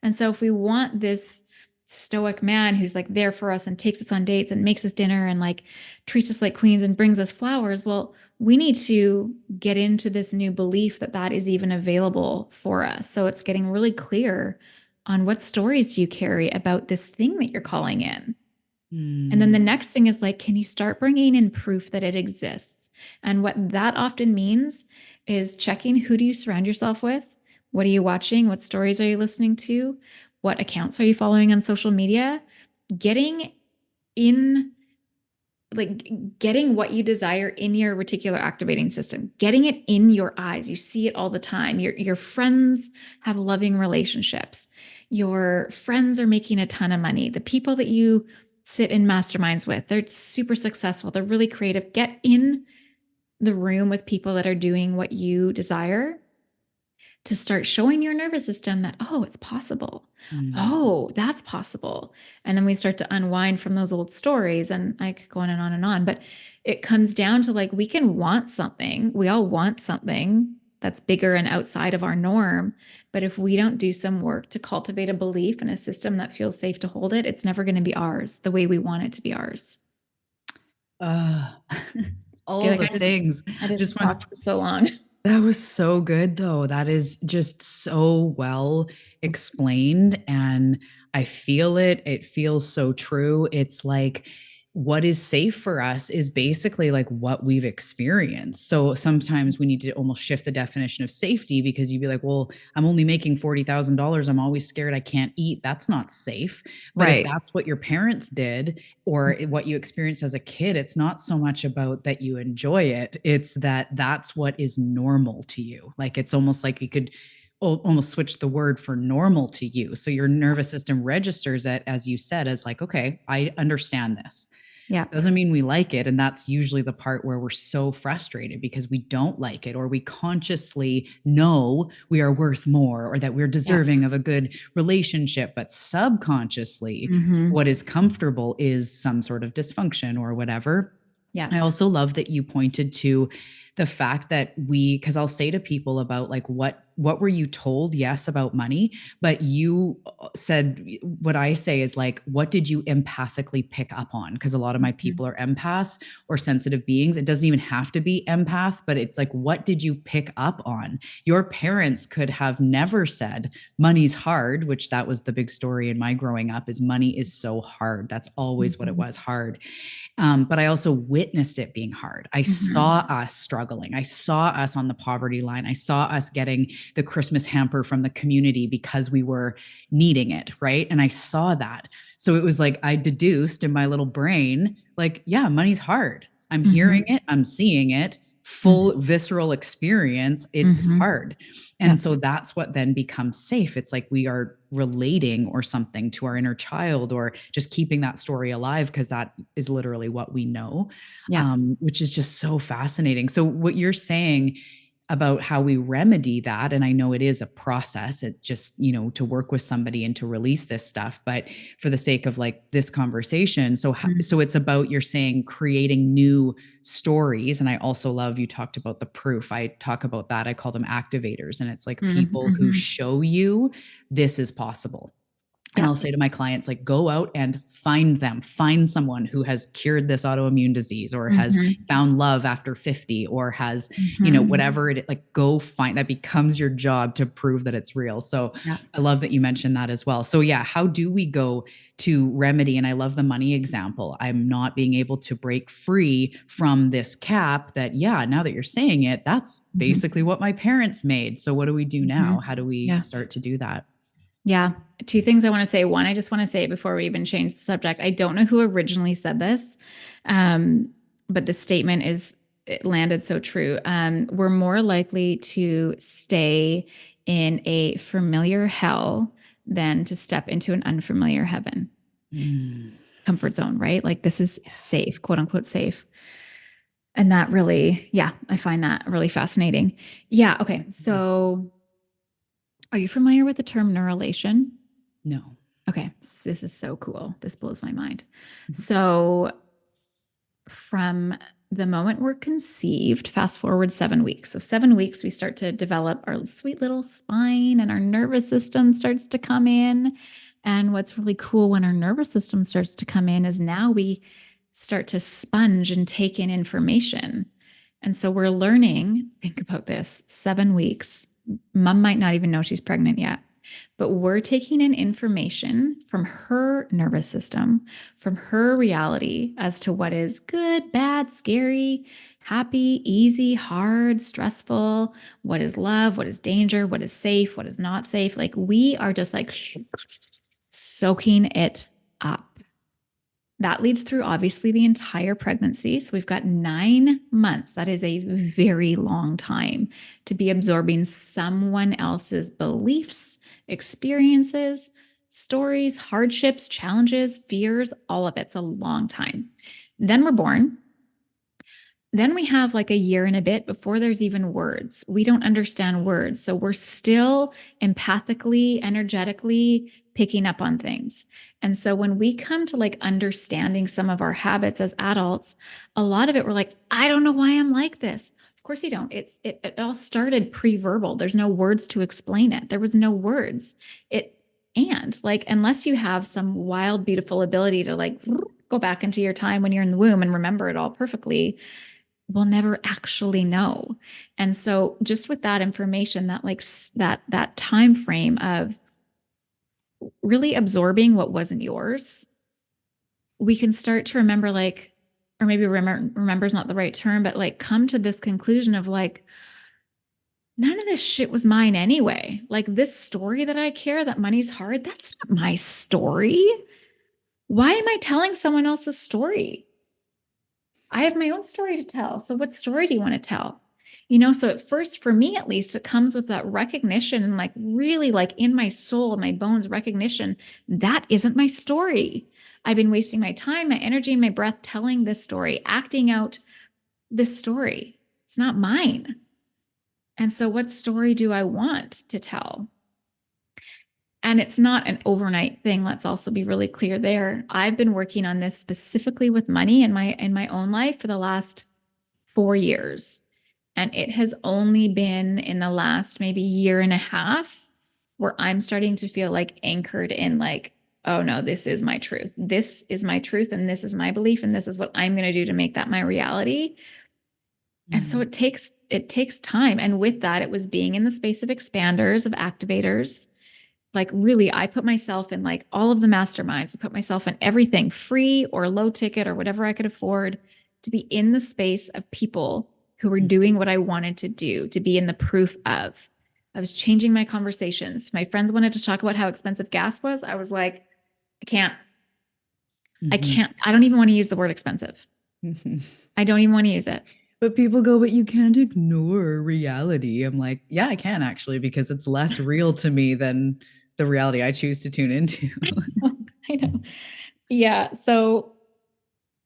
And so if we want this stoic man who's like there for us and takes us on dates and makes us dinner and like treats us like queens and brings us flowers, well, we need to get into this new belief that that is even available for us. So it's getting really clear on what stories do you carry about this thing that you're calling in. And then the next thing is like, can you start bringing in proof that it exists? And what that often means is checking, who do you surround yourself with? What are you watching? What stories are you listening to? What accounts are you following on social media? Getting what you desire in your reticular activating system, getting it in your eyes. You see it all the time. Your friends have loving relationships. Your friends are making a ton of money. The people that you sit in masterminds with, they're super successful. They're really creative. Get in the room with people that are doing what you desire to start showing your nervous system that, oh, it's possible. Oh, that's possible. And then we start to unwind from those old stories, and I could go on and on and on. But it comes down to like, we can want something. We all want something that's bigger and outside of our norm. But if we don't do some work to cultivate a belief and a system that feels safe to hold it, it's never going to be ours the way we want it to be ours. All the things. I just talked for so long. That was so good, though. That is just so well explained. And I feel it. It feels so true. It's like what is safe for us is basically like what we've experienced. So sometimes we need to almost shift the definition of safety, because you'd be like, well, I'm only making $40,000. I'm always scared I can't eat. That's not safe. But if that's what your parents did or what you experienced as a kid, it's not so much about that you enjoy it. It's that that's what is normal to you. Like, it's almost like you could almost switch the word for normal to you. So your nervous system registers it, as you said, as like, okay, I understand this. Yeah. Doesn't mean we like it. And that's usually the part where we're so frustrated because we don't like it, or we consciously know we are worth more, or that we're deserving of a good relationship. But subconsciously, what is comfortable is some sort of dysfunction or whatever. Yeah. I also love that you pointed to the fact that because I'll say to people about like, what what were you told? Yes, about money, but you said what I say is like, what did you empathically pick up on? Because a lot of my people are empaths or sensitive beings. It doesn't even have to be empath, but it's like, what did you pick up on? Your parents could have never said money's hard, which that was the big story in my growing up, is money is so hard. That's always what it was, hard. But I also witnessed it being hard. I saw us struggling. I saw us on the poverty line. I saw us getting the Christmas hamper from the community because we were needing it, right? And I saw that. So it was like I deduced in my little brain, like, yeah, money's hard. I'm hearing it, I'm seeing it, full visceral experience. It's hard. And so that's what then becomes safe. It's like we are relating or something to our inner child, or just keeping that story alive, because that is literally what we know, which is just so fascinating. So what you're saying about how we remedy that, and I know it is a process, it just, to work with somebody and to release this stuff, but for the sake of like this conversation, so it's about, you're saying, creating new stories. And I also love, you talked about the proof. I talk about that. I call them activators, and it's like people who show you this is possible. And I'll say to my clients, like, go out and find someone who has cured this autoimmune disease, or has found love after 50, or has, whatever it is, like, go find that. Becomes your job to prove that it's real. So I love that you mentioned that as well. So yeah, how do we go to remedy? And I love the money example. I'm not being able to break free from this cap that, now that you're saying it, that's basically what my parents made. So what do we do now? How do we start to do that? Yeah. Two things I want to say. One, I just want to say before we even change the subject, I don't know who originally said this, but the statement it landed so true. We're more likely to stay in a familiar hell than to step into an unfamiliar heaven. Comfort zone, right? Like, this is safe, quote unquote safe. And that really, I find that really fascinating. Yeah. Okay. So are you familiar with the term neurulation? No. Okay. This is so cool. This blows my mind. So from the moment we're conceived, fast forward 7 weeks. So 7 weeks, we start to develop our sweet little spine, and our nervous system starts to come in. And what's really cool when our nervous system starts to come in is now we start to sponge and take in information. And so we're learning, think about this, 7 weeks. Mom might not even know she's pregnant yet, but we're taking in information from her nervous system, from her reality, as to what is good, bad, scary, happy, easy, hard, stressful, what is love, what is danger, what is safe, what is not safe. Like, we are just like soaking it up. That leads through, obviously, the entire pregnancy. So we've got 9 months. That is a very long time to be absorbing someone else's beliefs, experiences, stories, hardships, challenges, fears, all of it's a long time. Then we're born. Then we have like a year and a bit before there's even words. We don't understand words. So we're still empathically, energetically picking up on things. And so when we come to like understanding some of our habits as adults, a lot of it, we're like, I don't know why I'm like this. Of course you don't. It all started pre-verbal. There's no words to explain it. There was no words. And like, unless you have some wild, beautiful ability to like go back into your time when you're in the womb and remember it all perfectly, we'll never actually know. And so just with that information, that like that time frame of really absorbing what wasn't yours, we can start to remember, like, or maybe remember is not the right term, but like come to this conclusion of like, none of this shit was mine anyway. Like, this story that I care that money's hard, that's not my story. Why am I telling someone else's story? I have my own story to tell. So what story do you want to tell? So at first, for me at least, it comes with that recognition and like really like in my soul, my bones, recognition that isn't my story. I've been wasting my time, my energy, and my breath telling this story, acting out this story. It's not mine. And so what story do I want to tell? And it's not an overnight thing. Let's also be really clear there. I've been working on this specifically with money in my own life for the last 4 years. And it has only been in the last maybe year and a half where I'm starting to feel like anchored in like, oh no, this is my truth. This is my truth and this is my belief and this is what I'm going to do to make that my reality. And so Mm. it takes time. And with that, it was being in the space of expanders, of activators. Like really, I put myself in like all of the masterminds. I put myself in everything free or low ticket or whatever I could afford to be in the space of people who were Mm. doing what I wanted to do, to be in the proof of. I was changing my conversations. If my friends wanted to talk about how expensive gas was, I was like, I can't, Mhm. I don't even want to use the word expensive. Mhm. I don't even want to use it. But people go, but you can't ignore reality. I'm like, yeah, I can actually, because it's less real to me than the reality I choose to tune into. I know. Yeah. So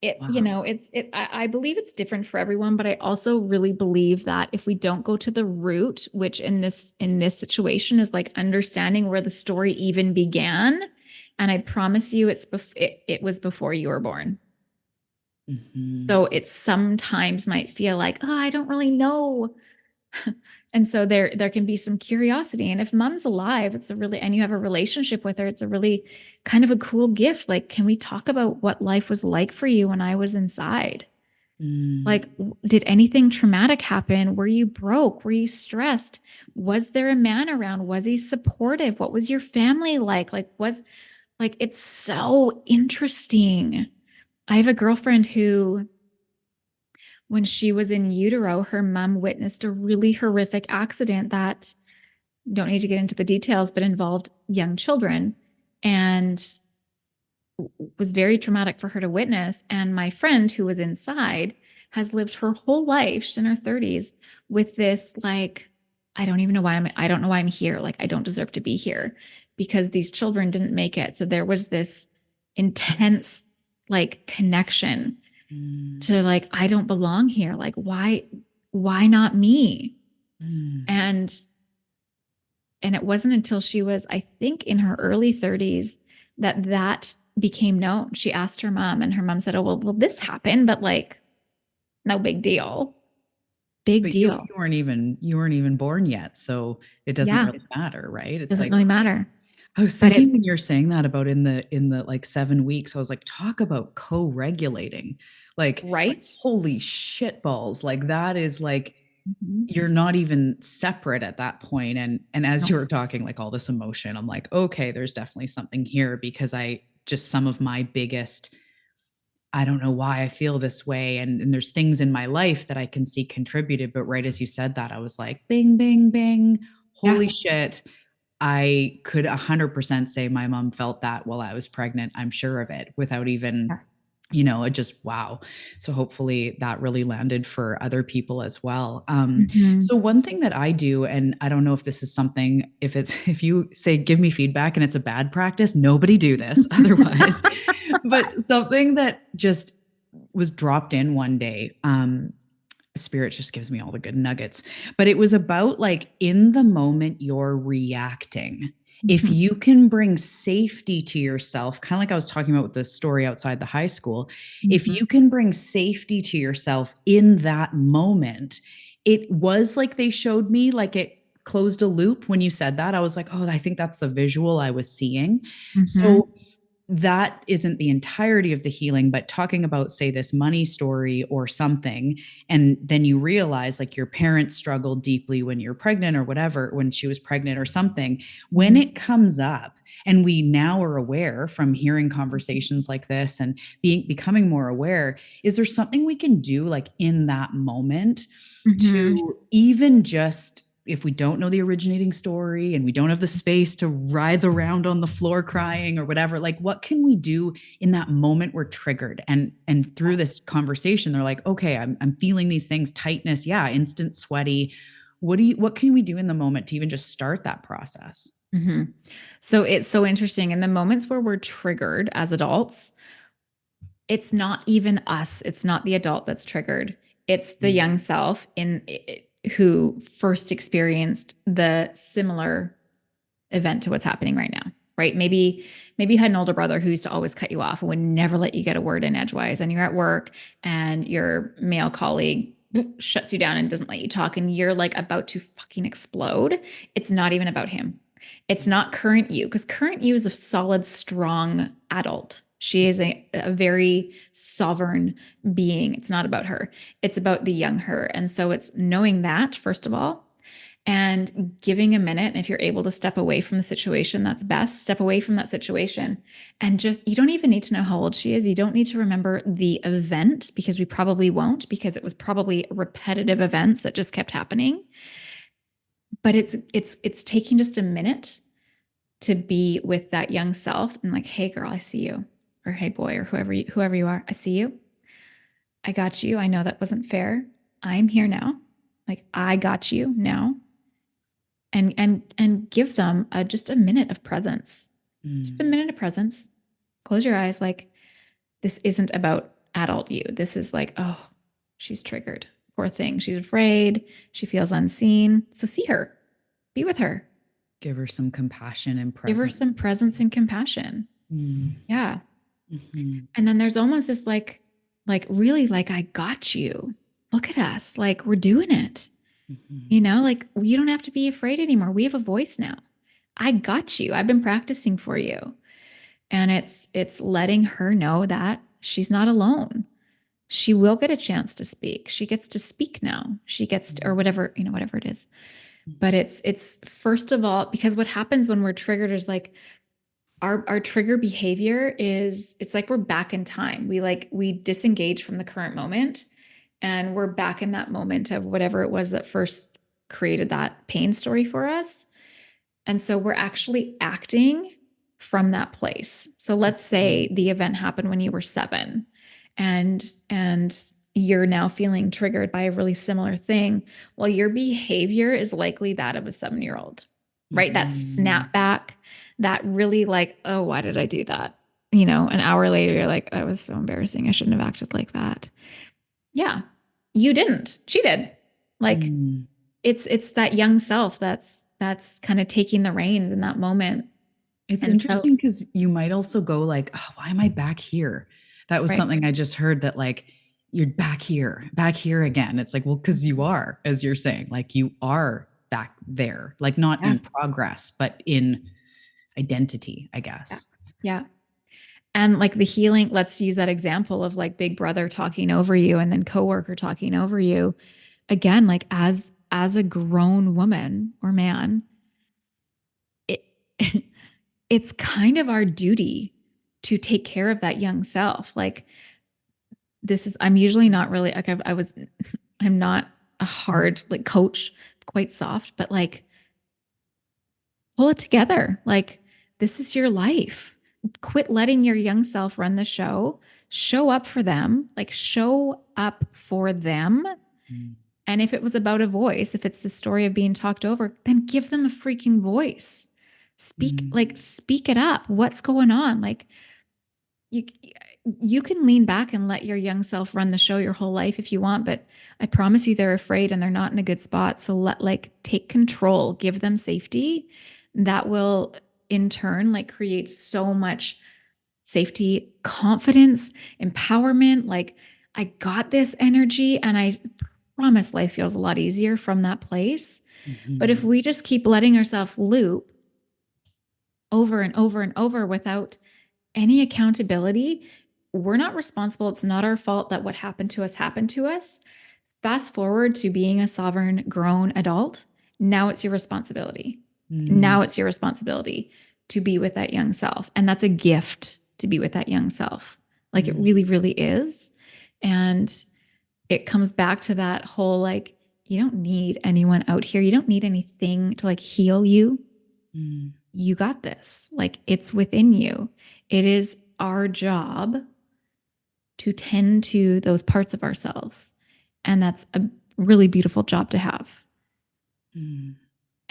it, you Wow. know, I believe it's different for everyone, but I also really believe that if we don't go to the root, which in this situation is like understanding where the story even began, and I promise you it was before you were born. Mhm. So it sometimes might feel like, oh, I don't really know. And so there can be some curiosity. And if mom's alive, it's a really, and you have a relationship with her, it's a really kind of a cool gift. Like, can we talk about what life was like for you when I was inside? Mm. Like, did anything traumatic happen? Were you broke? Were you stressed? Was there a man around? Was he supportive? What was your family like? It's so interesting. I have a girlfriend who, when she was in utero, her mom witnessed a really horrific accident that don't need to get into the details, but involved young children and was very traumatic for her to witness. And my friend who was inside has lived her whole life, she's in her 30s, with this like, I don't know why I'm here. Like, I don't deserve to be here because these children didn't make it. So there was this intense like connection Mm. to like, I don't belong here. Like, why not me? Mm. And it wasn't until she was, I think, in her early 30s that became known. She asked her mom, and her mom said, oh, well, this happened, but like, no big deal. Big But you deal. you weren't even born yet, so it doesn't Yeah. really matter, right? It's Doesn't like really matter. I was But thinking when you're saying that about in the like 7 weeks, I was like, talk about co-regulating. Like, right. holy shit balls. Like that is like Mhm. you're not even separate at that point. And as No. you were talking, like all this emotion, I'm like, okay, there's definitely something here because I just some of my biggest I don't know why I feel this way. And there's things in my life that I can see contributed. But right as you said that, I was like, bing, bing, bing. Yeah. Holy shit. I could 100% say my mom felt that while I was pregnant. I'm sure of it without even, Yeah. it just wow. So hopefully that really landed for other people as well. Mhm. So one thing that I do, and I don't know if this is something, if it's if you say give me feedback and it's a bad practice, nobody do this otherwise. But something that just was dropped in one day. Spirit just gives me all the good nuggets. But it was about like in the moment you're reacting. If Mhm. you can bring safety to yourself, kind of like I was talking about with the story outside the high school, if Mhm. you can bring safety to yourself in that moment, it was like they showed me, like it closed a loop when you said that. I was like, oh, I think that's the visual I was seeing. Mhm. So that isn't the entirety of the healing, but talking about, say, this money story or something, and then you realize like your parents struggled deeply when you're pregnant or whatever, when she was pregnant or something, when Mhm. it comes up, and we now are aware from hearing conversations like this and becoming more aware, is there something we can do like in that moment Mhm. to even just if we don't know the originating story and we don't have the space to writhe around on the floor crying or whatever, like what can we do in that moment we're triggered? And through this conversation they're like, okay, I'm feeling these things, tightness, yeah, instant sweaty. What can we do in the moment to even just start that process? Mhm. So it's so interesting. In the moments where we're triggered as adults, it's not even us. It's not the adult that's triggered. It's the Mm. young self who first experienced the similar event to what's happening right now. Right? Maybe you had an older brother who used to always cut you off and would never let you get a word in edgewise, and you're at work and your male colleague shuts you down and doesn't let you talk, and you're like about to fucking explode, it's not even about him. It's not current you, because current you is a solid, strong adult. She is a very sovereign being. It's not about her. It's about the young her. And so it's knowing that, first of all, and giving a minute. And if you're able to step away from the situation, that's best. Step away from that situation and just, you don't even need to know how old she is. You don't need to remember the event, because we probably won't, because it was probably repetitive events that just kept happening. But it's taking just a minute to be with that young self and like, hey girl, I see you. Or hey boy, or whoever you are, I see you. I got you. I know that wasn't fair. I'm here now. Like, I got you now. And give them just a minute of presence. Just a minute of presence. Close your eyes. Like, this isn't about adult you. This is like, oh, she's triggered. Poor thing. She's afraid. She feels unseen. So see her. Be with her. Give her some compassion and presence. Give her some presence and compassion. Yeah. Mm-hmm. And then there's almost this like really like, I got you. Look at us. Like, we're doing it. You know, like, you don't have to be afraid anymore. We have a voice now. I got you. I've been practicing for you. And it's letting her know that she's not alone. She will get a chance to speak. She gets to speak now. She gets to, or whatever, you know, whatever it is. But it's first of all, because what happens when we're triggered is like, our trigger behavior is, it's like we're back in time. We disengage from the current moment, and we're back in that moment of whatever it was that first created that pain story for us. And so we're actually acting from that place. So let's say the event happened when you were 7, and you're now feeling triggered by a really similar thing. Well, your behavior is likely that of a 7-year-old, right? That snap back, that really like, oh, why did I do that? You know, an hour later, you're like, that was so embarrassing. I shouldn't have acted like that. Yeah, you didn't. She did. Like, it's that young self that's kind of taking the reins in that moment. It's And interesting because you might also go like, oh, why am I back here? That was something I just heard, that like, you're back here again. It's like, well, because you are, as you're saying, like, you are back there, like not in progress, but in identity, I guess. Yeah. And like the healing, let's use that example of like big brother talking over you and then coworker talking over you. Again, like as a grown woman or man, it it's kind of our duty to take care of that young self. Like, this is, I'm usually not really like, I'm not a hard like coach, quite soft, but like, pull it together. Like, this is your life. Quit letting your young self run the show. Show up for them. Like, show up for them. And if it was about a voice, if it's the story of being talked over, then give them a freaking voice. Speak it up. What's going on? Like, you can lean back and let your young self run the show your whole life if you want, but I promise you they're afraid and they're not in a good spot. So take control, give them safety. That will in turn like create so much safety, confidence, empowerment. Like, I got this energy, and I promise life feels a lot easier from that place. But if we just keep letting ourselves loop over and over and over without any accountability, we're not responsible. It's not our fault that what happened to us happened to us. Fast forward to being a sovereign, grown adult. Now it's your responsibility. Now it's your responsibility to be with that young self. And that's a gift, to be with that young self. Like, it really, really is. And it comes back to that whole, like, you don't need anyone out here. You don't need anything to like heal you. You got this. Like, it's within you. It is our job to tend to those parts of ourselves. And that's a really beautiful job to have.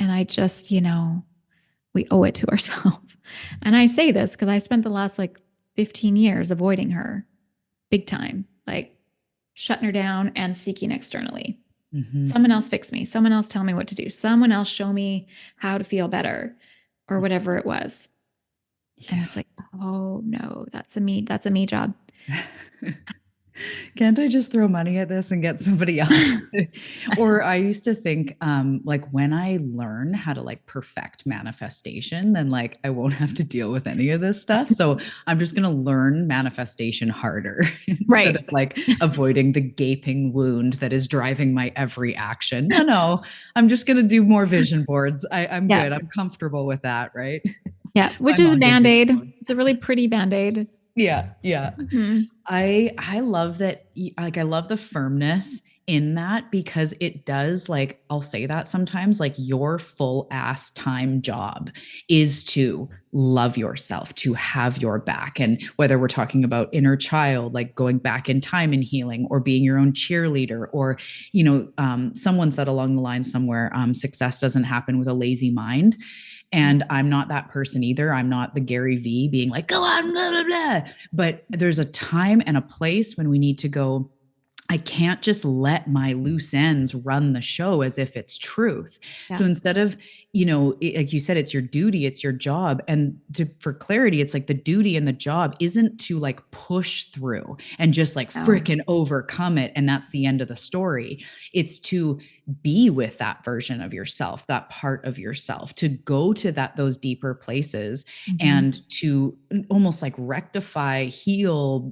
And I just, we owe it to ourselves. And I say this because I spent the last like 15 years avoiding her big time, like shutting her down and seeking externally. Someone else fix me. Someone else tell me what to do. Someone else show me how to feel better, or whatever it was. And it's like, oh no, that's a me job. Can't I just throw money at this and get somebody else? Or I used to think, like when I learn how to like perfect manifestation, then like I won't have to deal with any of this stuff. So I'm just gonna learn manifestation harder instead Right. of like avoiding the gaping wound that is driving my every action. No, I'm just gonna do more vision boards. I'm Yeah. good. I'm comfortable with that, right? Yeah. My Which is a mom did vision band-aid. boards. It's a really pretty band-aid. Yeah, yeah. Mhm. I love that like I love the firmness in that because it does like I'll say that sometimes like your full ass time job is to love yourself, to have your back. And whether we're talking about inner child, like going back in time and healing, or being your own cheerleader, or someone said along the line somewhere, success doesn't happen with a lazy mind. And I'm not that person either. I'm not the Gary V being like, go on, blah, blah, blah. But there's a time and a place when we need to go, I can't just let my loose ends run the show as if it's truth. Yeah. So instead of, like you said, it's your duty, it's your job. And for clarity, it's like the duty and the job isn't to like push through and just like No. freaking overcome it. And that's the end of the story. It's to be with that version of yourself, that part of yourself, to go to those deeper places Mhm. and to almost like rectify, heal,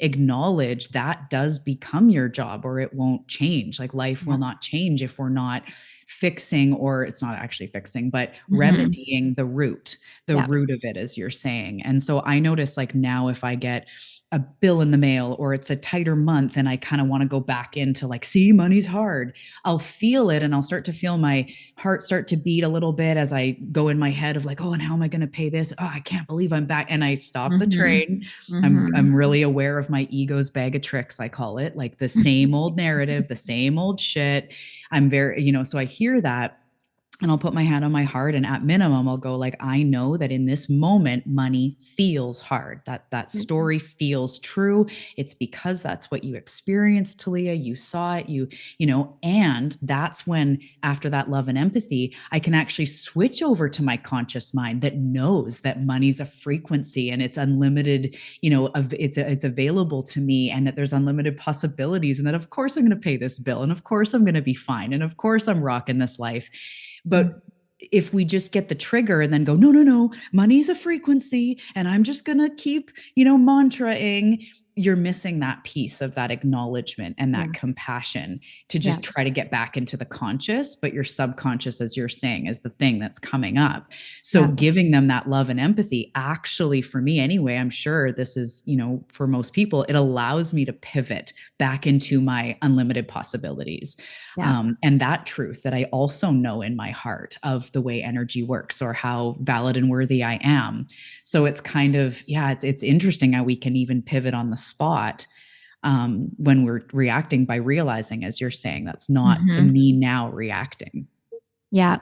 acknowledge that does become your job, or it won't change. Like life Yeah. will not change if we're not fixing, or it's not actually fixing, but Mhm. remedying the Yeah. root of it, as you're saying. And so I notice like now if I get a bill in the mail or it's a tighter month and I kind of want to go back into like, see, money's hard, I'll feel it and I'll start to feel my heart start to beat a little bit as I go in my head of like, oh, and how am I going to pay this? Oh, I can't believe I'm back. And I stop the Mhm. train. I'm Mhm. really aware of my ego's bag of tricks, I call it, like the same old narrative, the same old shit. I'm very, so I hear that and I'll put my hand on my heart, and at minimum I'll go like, I know that in this moment money feels hard, that story feels true. It's because that's what you experienced, Talia. You saw it, and that's when, after that love and empathy, I can actually switch over to my conscious mind that knows that money's a frequency and it's unlimited, it's available to me, and that there's unlimited possibilities, and that of course I'm going to pay this bill, and of course I'm going to be fine, and of course I'm rocking this life. Mhm. But if we just get the trigger and then go, no, no, no, money's a frequency and I'm just going to keep, mantraing, you're missing that piece of that acknowledgement and Yeah. that compassion to Yeah. just try to get back into the conscious. But your subconscious, as you're saying, is the thing that's coming up. So Yeah. giving them that love and empathy, actually, for me anyway, I'm sure this is, for most people, it allows me to pivot back into my unlimited possibilities. Yeah. And that truth that I also know in my heart of the way energy works, or how valid and worthy I am. So it's kind of, yeah, it's interesting how we can even pivot on the spot, when we're reacting, by realizing, as you're saying, that's not the Mhm. me now reacting. Yeah.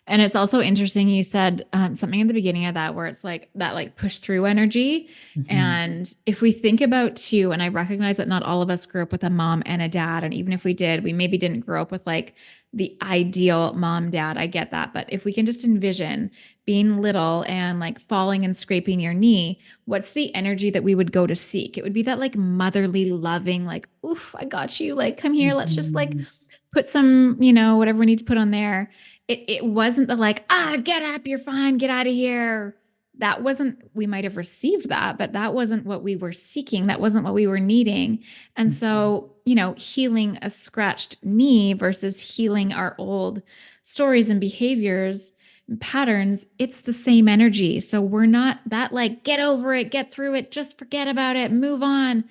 And it's also interesting. You said something in the beginning of that where it's like that, like push through energy. Mhm. And if we think about too, and I recognize that not all of us grew up with a mom and a dad. And even if we did, we maybe didn't grow up with like the ideal mom, dad. I get that. But if we can just envision being little and like falling and scraping your knee, what's the energy that we would go to seek? It would be that like motherly, loving, like, oof, I got you. Like, come here. Let's just like Mhm. put some, whatever we need to put on there. It wasn't the like, get up, you're fine, get out of here. That wasn't, we might have received that, but that wasn't what we were seeking. That wasn't what we were needing. And Mhm. so, healing a scratched knee versus healing our old stories and behaviors and patterns, it's the same energy. So we're not that like, get over it, get through it, just forget about it, move on.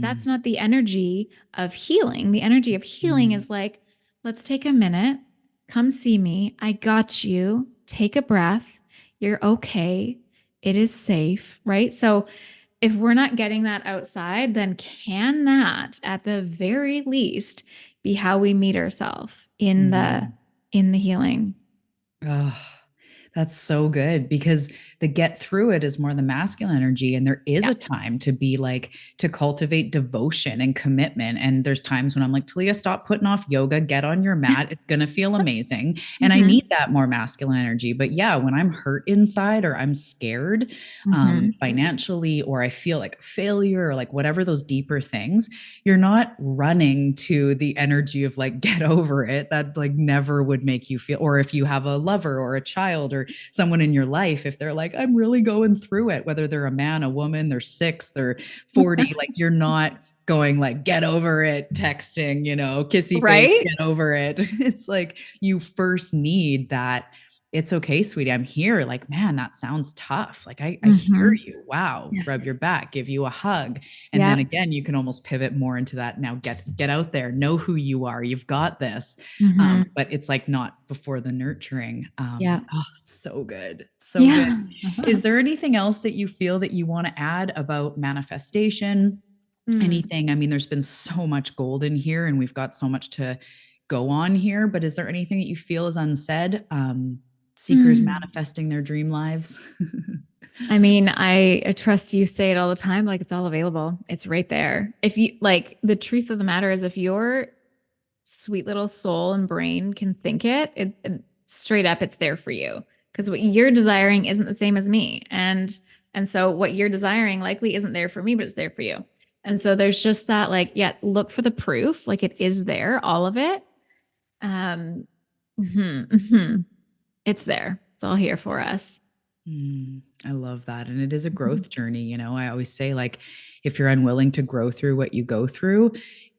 That's Mhm. not the energy of healing. The energy of healing Mhm. is like, let's take a minute. Come see me. I got you. Take a breath. You're okay. It is safe, right? So if we're not getting that outside, then can that at the very least be how we meet ourselves in the Mhm. in the healing? Ugh. That's so good because the get through it is more the masculine energy. And there is Yeah. a time to be like, to cultivate devotion and commitment. And there's times when I'm like, Talia, stop putting off yoga, get on your mat. It's going to feel amazing. And I Mm-hmm. need that more masculine energy. But yeah, when I'm hurt inside or I'm scared Mm-hmm. financially, or I feel like a failure or like whatever those deeper things, you're not running to the energy of like, get over it. That like never would make you feel, or if you have a lover or a child or someone in your life, if they're like, I'm really going through it, whether they're a man, a woman, they're 6, they're 40, like you're not going like, get over it, texting, kissy face, Right? get over it. It's like you first need that. It's okay, sweetie. I'm here. Like, man, that sounds tough. Like, I hear Mm-hmm. you. Wow. Rub your back, give you a hug. And then Yeah. again, you can almost pivot more into that. Now get out there, know who you are. You've got this. Mm-hmm. But it's like not before the nurturing. Yeah. Oh, it's so good. So good. Yeah. Is there anything else that you feel that you want to add about manifestation? Mm. Anything? I mean, there's been so much gold in here and we've got so much to go on here, but is there anything that you feel is unsaid? Seekers Mm. manifesting their dream lives? I mean, I trust you say it all the time, like it's all available. It's right there. If you like, the truth of the matter is if your sweet little soul and brain can think it straight up, it's there for you. Because what you're desiring isn't the same as me. And so what you're desiring likely isn't there for me, but it's there for you. And so there's just that, like, yeah, look for the proof. Like it is there, all of it. Um, It's there. It's all here for us. I love that. And it is a growth journey. I always say, like, if you're unwilling to grow through what you go through,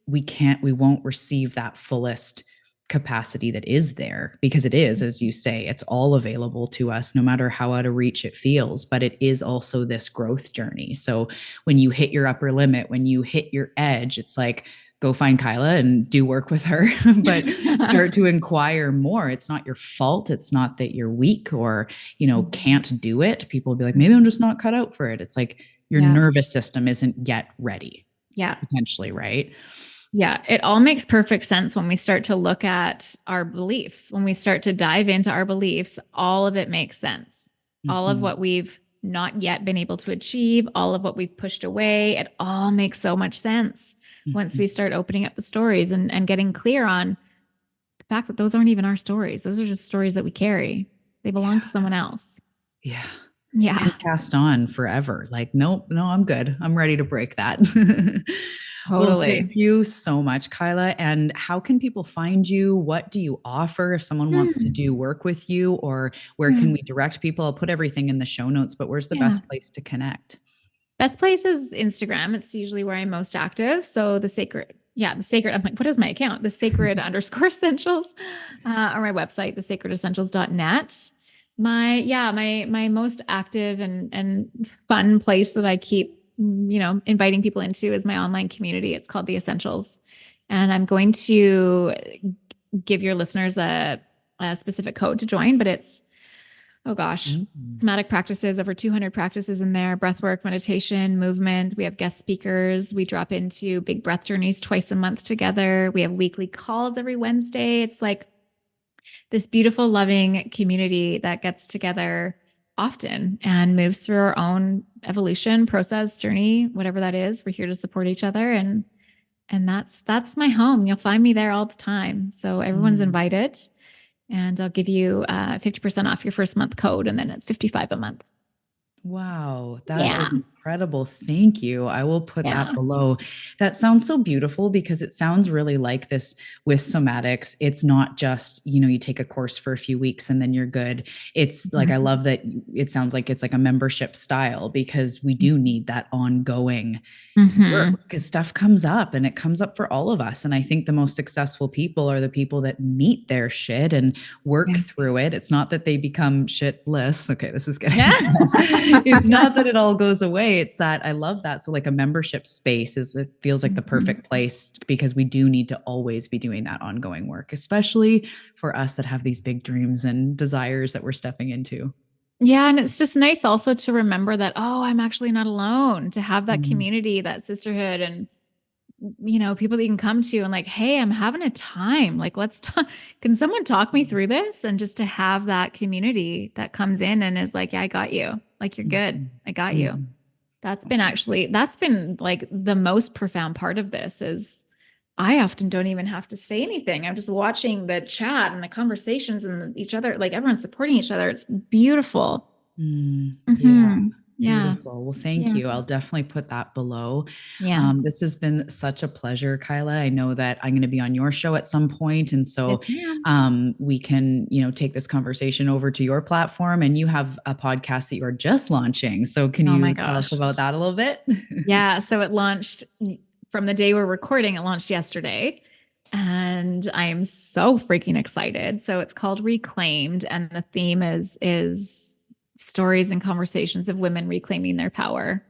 we won't receive that fullest capacity that is there, because it is, as you say, it's all available to us, no matter how out of reach it feels. But it is also this growth journey. So when you hit your upper limit, when you hit your edge, it's like, go find Kyla and do work with her, but start to inquire more. It's not your fault. It's not that you're weak or, can't do it. People will be like, maybe I'm just not cut out for it. It's like your Yeah. nervous system isn't yet ready, Yeah. potentially, right? Yeah. It all makes perfect sense when we start to look at our beliefs. When we start to dive into our beliefs, all of it makes sense. All of Mhm. what we've not yet been able to achieve, all of what we've pushed away, it all makes so much sense once Mhm. we start opening up the stories and getting clear on the fact that those aren't even our stories. Those are just stories that we carry. They belong to Yeah. someone else. Yeah. Yeah. And cast on forever. Like, nope, no, I'm good. I'm ready to break that. Well, Totally. thank you so much, Kyla. And how can people find you? What do you offer if someone wants to Hmm. do work with you, or where Yeah. can we direct people? I'll put everything in the show notes, but where's the Yeah. best place to connect? Best place is Instagram. It's usually where I'm most active. So the sacred, I'm like, what is my account? The sacred underscore essentials, or my website, thesacredessentials.net. My most active and fun place that I keep, inviting people into is my online community. It's called The Essentials. And I'm going to give your listeners a specific code to join, but it's, oh gosh, Mm. somatic practices, over 200 practices in there, breathwork, meditation, movement. We have guest speakers. We drop into big breath journeys twice a month together. We have weekly calls every Wednesday. It's like this beautiful, loving community that gets together often and moves through our own evolution, process, journey, whatever that is. We're here to support each other, and that's my home. You'll find me there all the time. So everyone's Mm. invited, and I'll give you 50% off your first month code, and then it's 55 a month. Wow, that Yeah. is incredible. Thank you. I will put that Yeah. below. That sounds so beautiful because it sounds really like this with somatics. It's not just, you take a course for a few weeks and then you're good. It's like, I love that it sounds like it's like a membership style, because we do need that ongoing work, Mm-hmm. because stuff comes up and it comes up for all of us. And I think the most successful people are the people that meet their shit and work Yeah. through it. It's not that they become shit bliss. Okay, this is getting Yeah. it's not that it all goes away. It's that I love that. So like a membership space it feels like the Mhm. perfect place, because we do need to always be doing that ongoing work, especially for us that have these big dreams and desires that we're stepping into. Yeah. And it's just nice also to remember that, oh, I'm actually not alone, to have that Mm. community, that sisterhood. And people that you can come to and like, hey, I'm having a time. Like, let's talk. Can someone talk me through this? And just to have that community that comes in and is like, yeah, I got you. Like, you're good. Mhm. I got you. Mhm. That's been like the most profound part of this is I often don't even have to say anything. I'm just watching the chat and the conversations and each other, like everyone's supporting each other. It's beautiful. Yeah. Yeah. Beautiful. Well, thank Yeah. you. I'll definitely put that below. Yeah. This has been such a pleasure, Kyla. I know that I'm going to be on your show at some point, and Yes, so ma'am. we can, take this conversation over to your platform. And you have a podcast that you are just launching. So, can Oh my you tell us gosh. about that a little bit? Yeah. So it launched from the day we're recording, it launched yesterday. And I am so freaking excited. So it's called Reclaimed. And the theme is stories and conversations of women reclaiming their power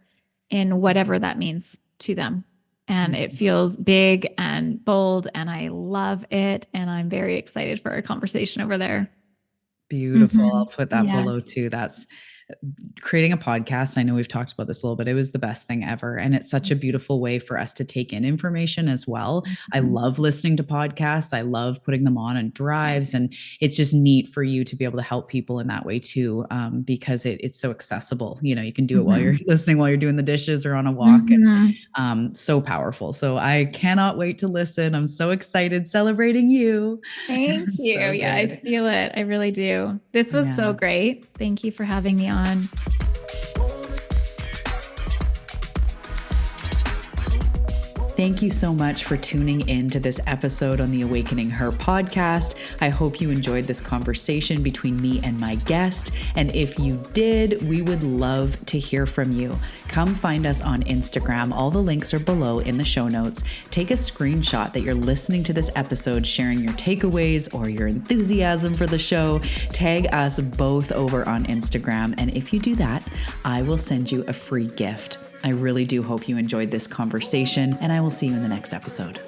in whatever that means to them. And it feels big and bold, and I love it. And I'm very excited for our conversation over there. Beautiful. I'll put that Yeah. below too. That's creating a podcast. I know we've talked about this a little bit. It was the best thing ever. And it's such a beautiful way for us to take in information as well. I Mhm. love listening to podcasts. I love putting them on drives. And it's just neat for you to be able to help people in that way too, because it's so accessible. You can do it while you're Mhm. listening, while you're doing the dishes or on a walk. Mhm. And so powerful. So I cannot wait to listen. I'm so excited celebrating you. Thank you. So Yeah, I good. feel it. I really do. This was so Yeah. great. Thank you for having me on. Thank you so much for tuning in to this episode on the Awakening Her podcast. I hope you enjoyed this conversation between me and my guest. And if you did, we would love to hear from you. Come find us on Instagram. All the links are below in the show notes. Take a screenshot that you're listening to this episode, sharing your takeaways or your enthusiasm for the show. Tag us both over on Instagram. And if you do that, I will send you a free gift. I really do hope you enjoyed this conversation, and I will see you in the next episode.